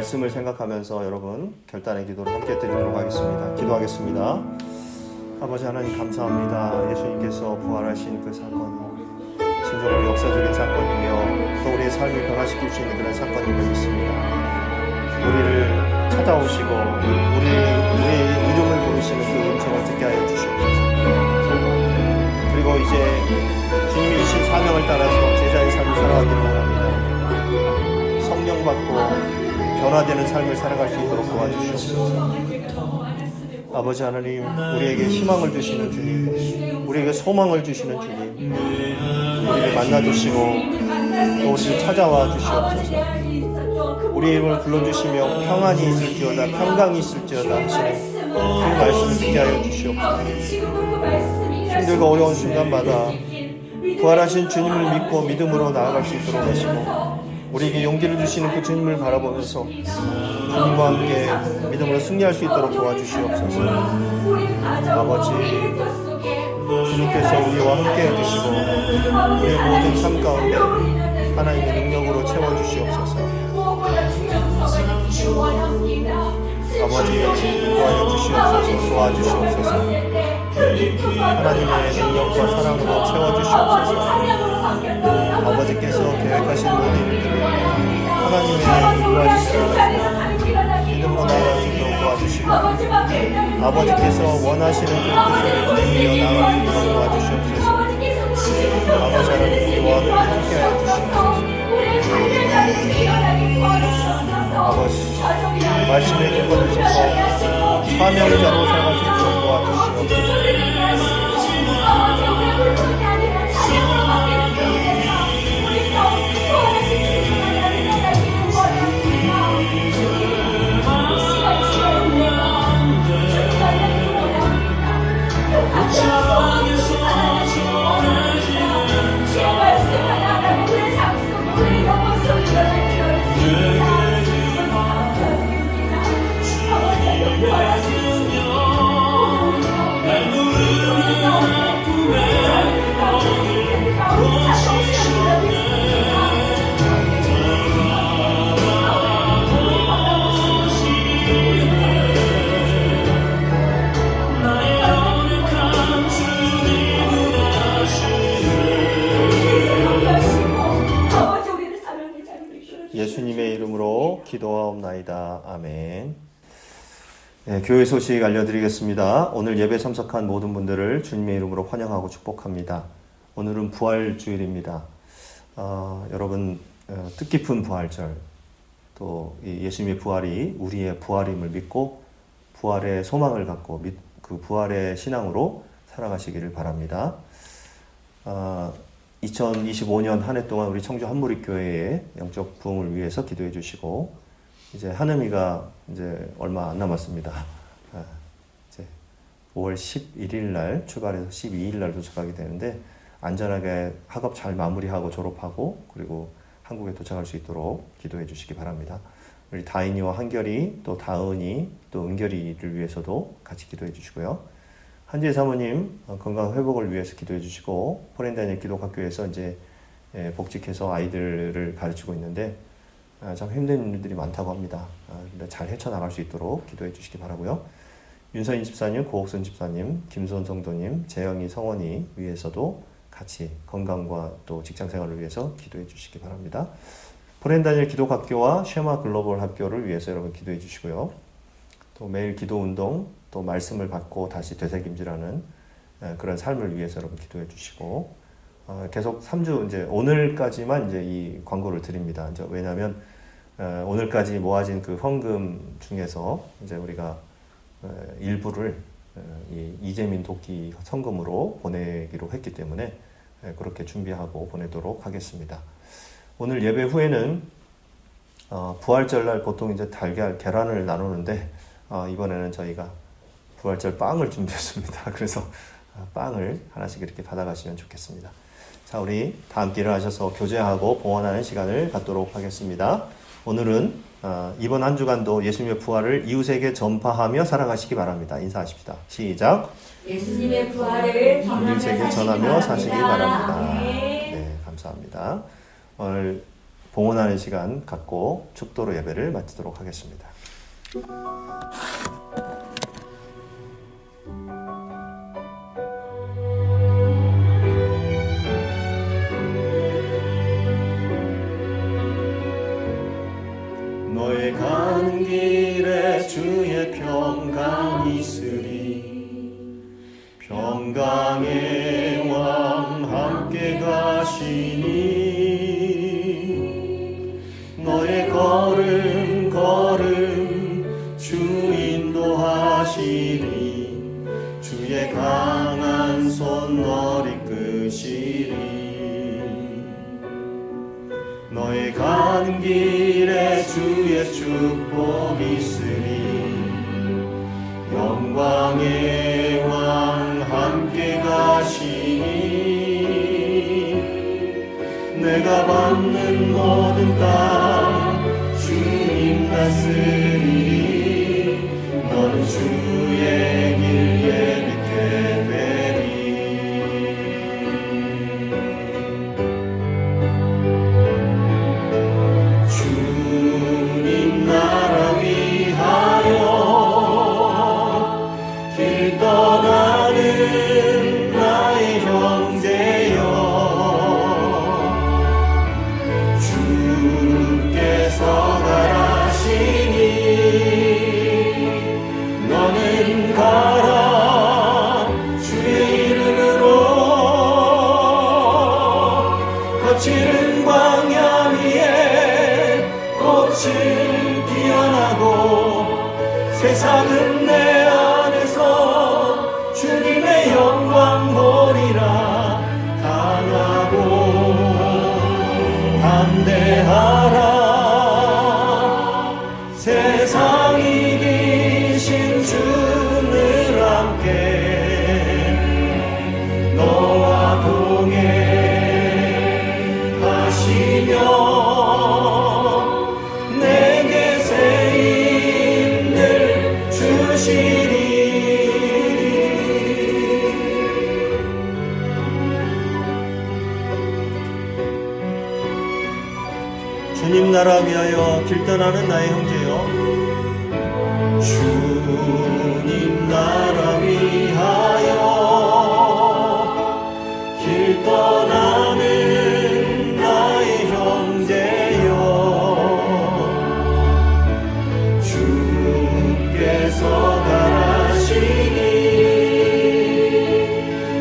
말씀을 생각하면서 여러분 결단의 기도를 함께 드리도록 하겠습니다. 기도하겠습니다. 아버지 하나님 감사합니다. 예수님께서 부활하신 그 사건이 진정으로 역사적인 사건이며 또 우리의 삶을 변화시킬 수 있는 그런 사건임을 믿습니다. 우리를 찾아오시고 우리의 이름을 부르시는 그 음성을 듣게 하여 주시옵소서. 그리고 이제 주님이 주신 사명을 따라서 제자의 삶을 살아가기를 원합니다. 성령 받고 변화되는 삶을 살아갈 수 있도록 도와주시옵소서. 아버지 하나님, 우리에게 희망을 주시는 주님, 우리에게 소망을 주시는 주님, 우리를 만나주시고 또 우리를 찾아와 주시옵소서. 우리의 이름을 불러주시며 평안이 있을지어다 평강이 있을지어다 하시는 그 말씀을 듣게 하여 주시옵소서. 힘들고 어려운 순간마다 부활하신 주님을 믿고 믿음으로 나아갈 수 있도록 하시고 우리에게 용기를 주시는 그 주님을 바라보면서 주님과 함께 믿음으로 승리할 수 있도록 도와주시옵소서. 아버지, 주님께서 우리와 함께 해주시고 우리의 모든 삶 가운데 하나님의 능력으로 채워주시옵소서. 아버지, 도와여 주시옵소서. 도와주시옵소서. 하나님의 능력과 사랑으로 채워주시옵소서. 아버지께서 계획하신 모든 일들을 하나님의 인도하심에 믿음으로 나아갈 수 있도록 도와주시고 아버지께서 원하시는 그 뜻을 이루어 나아갈 수 있도록 도와주시옵소서. 아버지 하나님 우리와 함께하여 주시옵소서. 아버지 말씀에 기뻐주셔서 사명자로 살아갈 수 있도록 도와주시옵소서. 예수님의 이름으로 기도하옵나이다. 아멘. 네, 교회 소식 알려드리겠습니다. 오늘 예배 참석한 모든 분들을 주님의 이름으로 환영하고 축복합니다. 오늘은 부활주일입니다. 여러분 뜻깊은 부활절, 또 예수님의 부활이 우리의 부활임을 믿고 부활의 소망을 갖고 그 부활의 신앙으로 살아가시기를 바랍니다. 2025년 한 해 동안 우리 청주 한무리교회의 영적 부흥을 위해서 기도해 주시고 이제 한음이가 이제 얼마 안 남았습니다. 이제 5월 11일 날 출발해서 12일 날 도착하게 되는데 안전하게 학업 잘 마무리하고 졸업하고 그리고 한국에 도착할 수 있도록 기도해 주시기 바랍니다. 우리 다인이와 한결이 또 다은이 또 은결이를 위해서도 같이 기도해 주시고요. 한지혜 사모님 건강 회복을 위해서 기도해 주시고 포렌다니엘 기독학교에서 이제 복직해서 아이들을 가르치고 있는데 참 힘든 일들이 많다고 합니다. 근데 잘 헤쳐나갈 수 있도록 기도해 주시기 바라고요. 윤서인 집사님, 고옥선 집사님, 김수원 성도님, 재영이 성원이 위해서도 같이 건강과 또 직장생활을 위해서 기도해 주시기 바랍니다. 포렌다니엘 기독학교와 쉐마 글로벌 학교를 위해서 여러분 기도해 주시고요. 또 매일 기도운동, 또 말씀을 받고 다시 되새김질하는 그런 삶을 위해서 여러분 기도해 주시고 계속 3주 이제 오늘까지만 이제 이 광고를 드립니다. 이제 왜냐하면 오늘까지 모아진 그 헌금 중에서 이제 우리가 일부를 이 이재민 돕기 헌금으로 보내기로 했기 때문에 그렇게 준비하고 보내도록 하겠습니다. 오늘 예배 후에는 부활절날 보통 이제 달걀, 계란을 나누는데 이번에는 저희가 부활절 빵을 준비했습니다. 그래서 빵을 하나씩 이렇게 받아가시면 좋겠습니다. 자, 우리 다 함께 일어나셔서 교제하고 봉헌하는 시간을 갖도록 하겠습니다. 오늘은 이번 한 주간도 예수님의 부활을 이웃에게 전파하며 살아가시기 바랍니다. 인사하십시다. 시작. 예수님의 부활을 이웃에게 전하며 사시기 바랍니다. 아멘. 네, 감사합니다. 오늘 봉헌하는 시간 갖고 축도로 예배를 마치도록 하겠습니다. 너의 가는 길에 주의 평강 있으리. 평강의 왕 함께 가시니 너의 걸음 걸음 주 인도하시리. 주의 강한 손 널 이끄시리. 너의 가는 길에 주의 축복 있으리. 영광의 왕 함께 가시니 내가 받는 모든 땅 주님 다스리리. 너는 주의 길 예비케 되리. 주님 나라 위하여 길 떠나는 나의 형제여. 주께서 가라시니 너는 가라. 주의 이름으로 거칠은 광야 위에 꽃을 피어나고 세상은 내 안에서 주님의 영광 보리라. 강하고 담대하라. 세상 이기신 주를 함께 너와 동행하시며 내게 새 힘을 주시리. 주님 나라 위하여 길 떠나는 나의 형제여. 주님 나라 위하여 길 떠나는 나의 형제여. 주께서 가라시니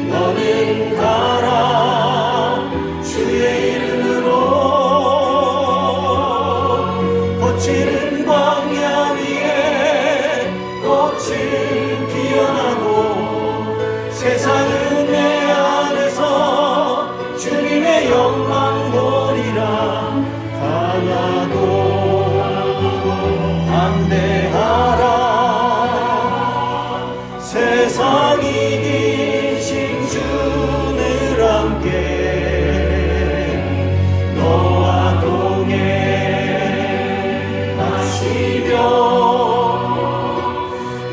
너는 가라. 주의 이름으로 거칠은 광야 위에 꽃을 피어나고 세상은 내 안에서 주님의 영광 보리라. 강하고 담대하라. 세상 이기신 주를 함께 너와 동행하시며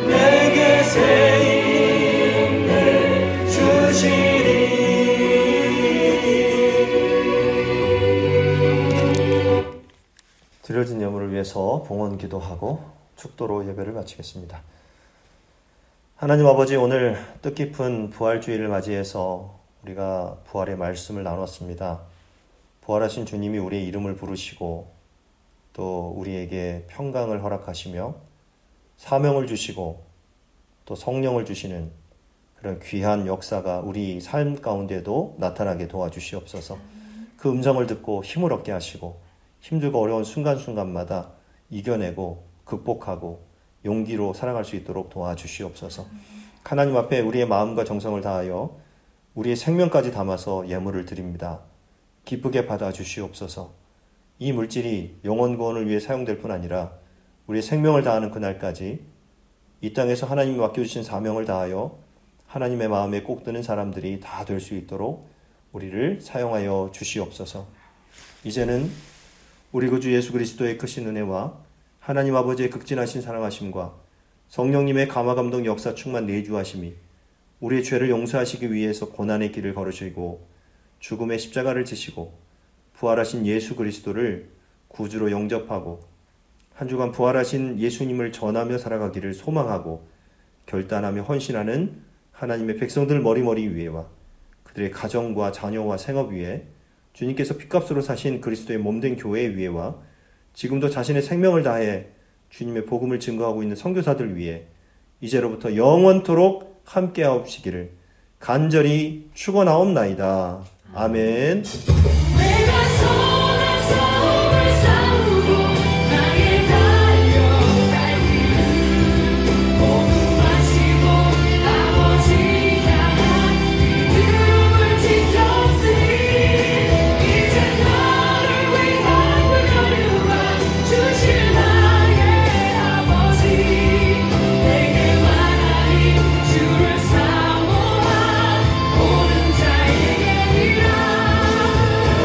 내게 새 힘을 주시리. 드려진 예물을 위해서 봉헌 기도하고 축도로 예배를 마치겠습니다. 하나님 아버지, 오늘 뜻깊은 부활주의를 맞이해서 우리가 부활의 말씀을 나눴습니다. 부활하신 주님이 우리의 이름을 부르시고 또 우리에게 평강을 허락하시며 사명을 주시고 또 성령을 주시는 그런 귀한 역사가 우리 삶 가운데도 나타나게 도와주시옵소서. 그 음성을 듣고 힘을 얻게 하시고 힘들고 어려운 순간순간마다 이겨내고 극복하고 용기로 살아갈 수 있도록 도와주시옵소서. 하나님 앞에 우리의 마음과 정성을 다하여 우리의 생명까지 담아서 예물을 드립니다. 기쁘게 받아주시옵소서. 이 물질이 영혼 구원을 위해 사용될 뿐 아니라 우리의 생명을 다하는 그날까지 이 땅에서 하나님이 맡겨주신 사명을 다하여 하나님의 마음에 꼭 드는 사람들이 다 될 수 있도록 우리를 사용하여 주시옵소서. 이제는 우리 구주 예수 그리스도의 크신 은혜와 하나님 아버지의 극진하신 사랑하심과 성령님의 감화감동 역사 충만 내주하심이 우리의 죄를 용서하시기 위해서 고난의 길을 걸으시고 죽음의 십자가를 지시고 부활하신 예수 그리스도를 구주로 영접하고 한 주간 부활하신 예수님을 전하며 살아가기를 소망하고 결단하며 헌신하는 하나님의 백성들 머리머리 위에와 그들의 가정과 자녀와 생업 위에 주님께서 핏값으로 사신 그리스도의 몸된 교회 위에와 지금도 자신의 생명을 다해 주님의 복음을 증거하고 있는 선교사들 위에 이제로부터 영원토록 함께하옵시기를 간절히 축원하옵나이다. 아멘. 내가